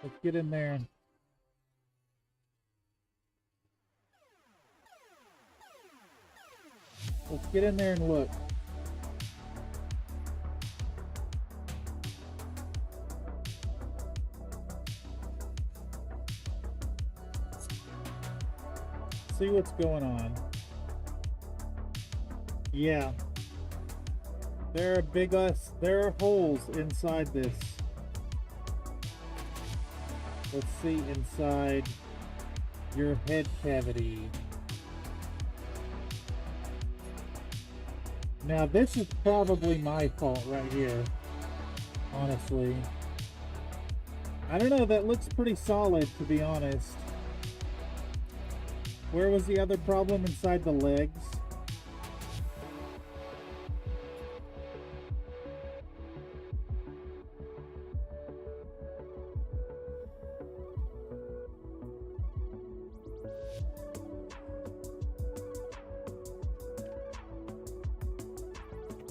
Speaker 1: Let's get in there. Let's get in there and look. See what's going on. Yeah. There are holes inside this. Let's see inside your head cavity. Now this is probably my fault right here.
Speaker 4: honestly. I don't know, that looks pretty solid, to be honest. Where was the other problem? Inside the legs?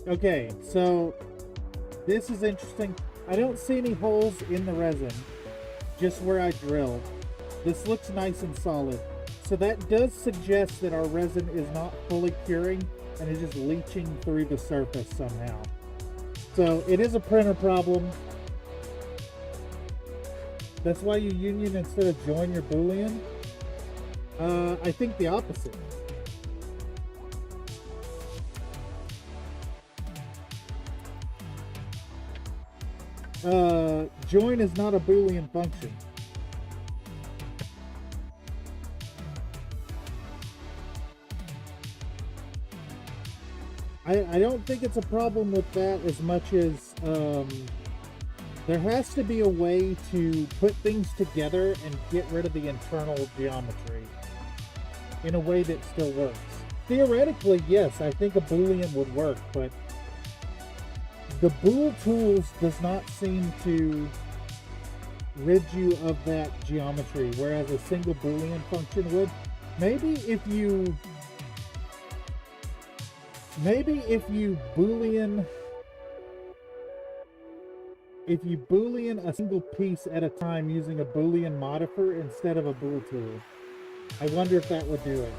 Speaker 4: Okay, so this is interesting. I don't see any holes in the resin, just where I drilled. This looks nice and solid. So that does suggest that our resin is not fully curing and is just leaching through the surface somehow. So it is a printer problem. That's why you union instead of join your Boolean. I think the opposite. Join is not a Boolean function. I don't think it's a problem with that as much as there has to be a way to put things together and get rid of the internal geometry in a way that still works. Theoretically, yes, I think a Boolean would work, but the Bool tools does not seem to rid you of that geometry, whereas a single Boolean function would. Maybe if you Boolean a single piece at a time using a Boolean modifier instead of a Bool tool. I wonder if that would do it.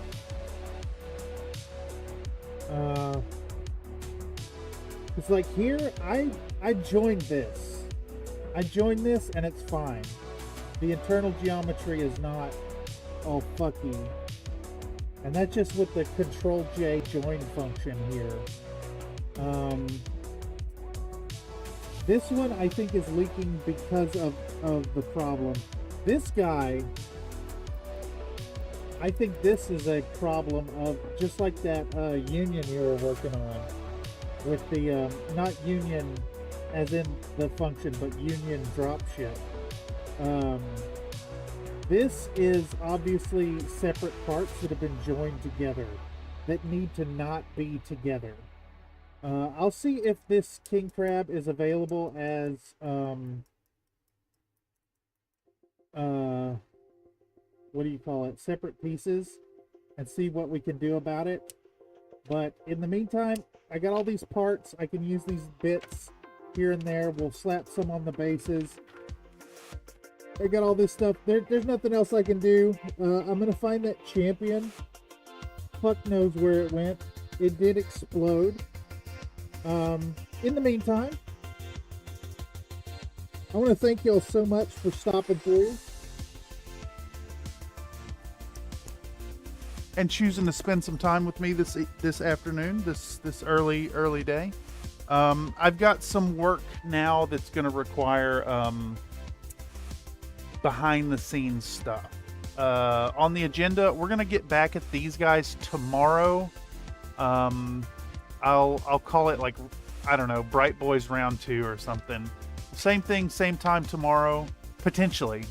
Speaker 4: It's like here, I joined this. I joined this and it's fine. The internal geometry is not all fucky. And that's just with the Control J join function here. This one I think is leaking because of the problem. This guy, I think this is a problem of just like that union you were working on with the not union as in the function, but union dropship. This is obviously separate parts that have been joined together that need to not be together. I'll see if this king crab is available as what do you call it, separate pieces, and see what we can do about it. But in the meantime, I got all these parts. I can use these bits here and there. We'll slap some on the bases. I got all this stuff. There's nothing else I can do. I'm gonna find that champion. Fuck knows where it went. It did explode. In the meantime, I want to thank y'all so much for stopping through
Speaker 1: and choosing to spend some time with me this afternoon, this early day. I've got some work now that's going to require behind the scenes stuff. On the agenda, we're going to get back at these guys tomorrow. I'll call it, like, I don't know, Bright Boys round 2 or something. Same thing, same time tomorrow, potentially.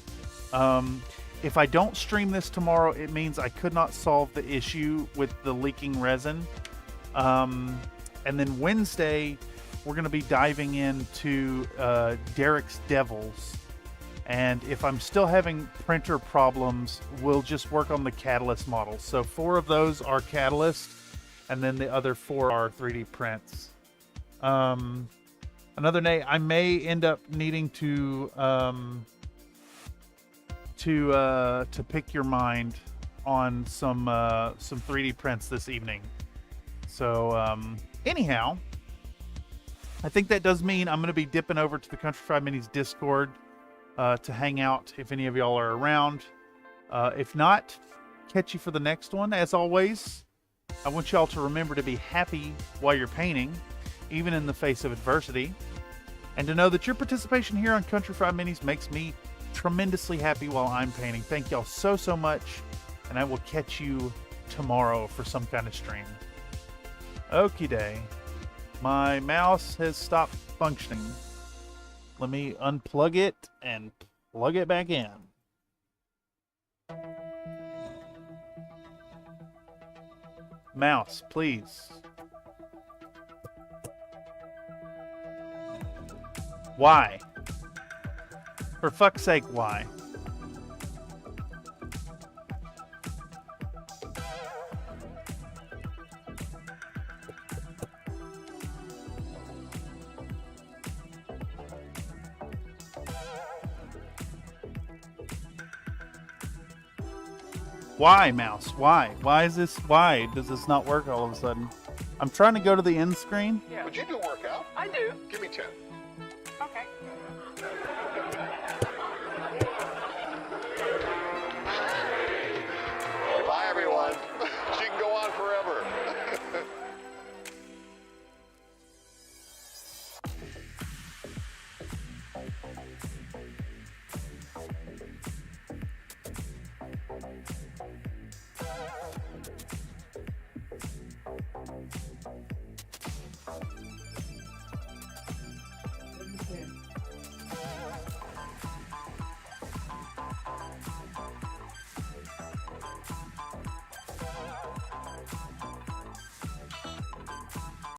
Speaker 1: If I don't stream this tomorrow, it means I could not solve the issue with the leaking resin. And then Wednesday, we're going to be diving into Derek's Devils. And if I'm still having printer problems, we'll just work on the Catalyst models. So 4 of those are Catalyst, and then the other 4 are 3D prints. Another day, I may end up needing to pick your mind on some 3D prints this evening. So anyhow, I think that does mean I'm going to be dipping over to the Country Fried Minis Discord to hang out if any of y'all are around. If not, catch you for the next one. As always, I want y'all to remember to be happy while you're painting, even in the face of adversity, and to know that your participation here on Country Fried Minis makes me tremendously happy while I'm painting. Thank y'all so much, and I will catch you tomorrow for some kind of stream. Okie day. My mouse has stopped functioning. Let me unplug it and plug it back in. Mouse, please. Why? For fuck's sake, why? Why, mouse? Why? Why is this? Why does this not work all of a sudden? I'm trying to go to the end screen.
Speaker 3: Would you do a workout?
Speaker 6: I do.
Speaker 3: Give me 10.
Speaker 6: Okay.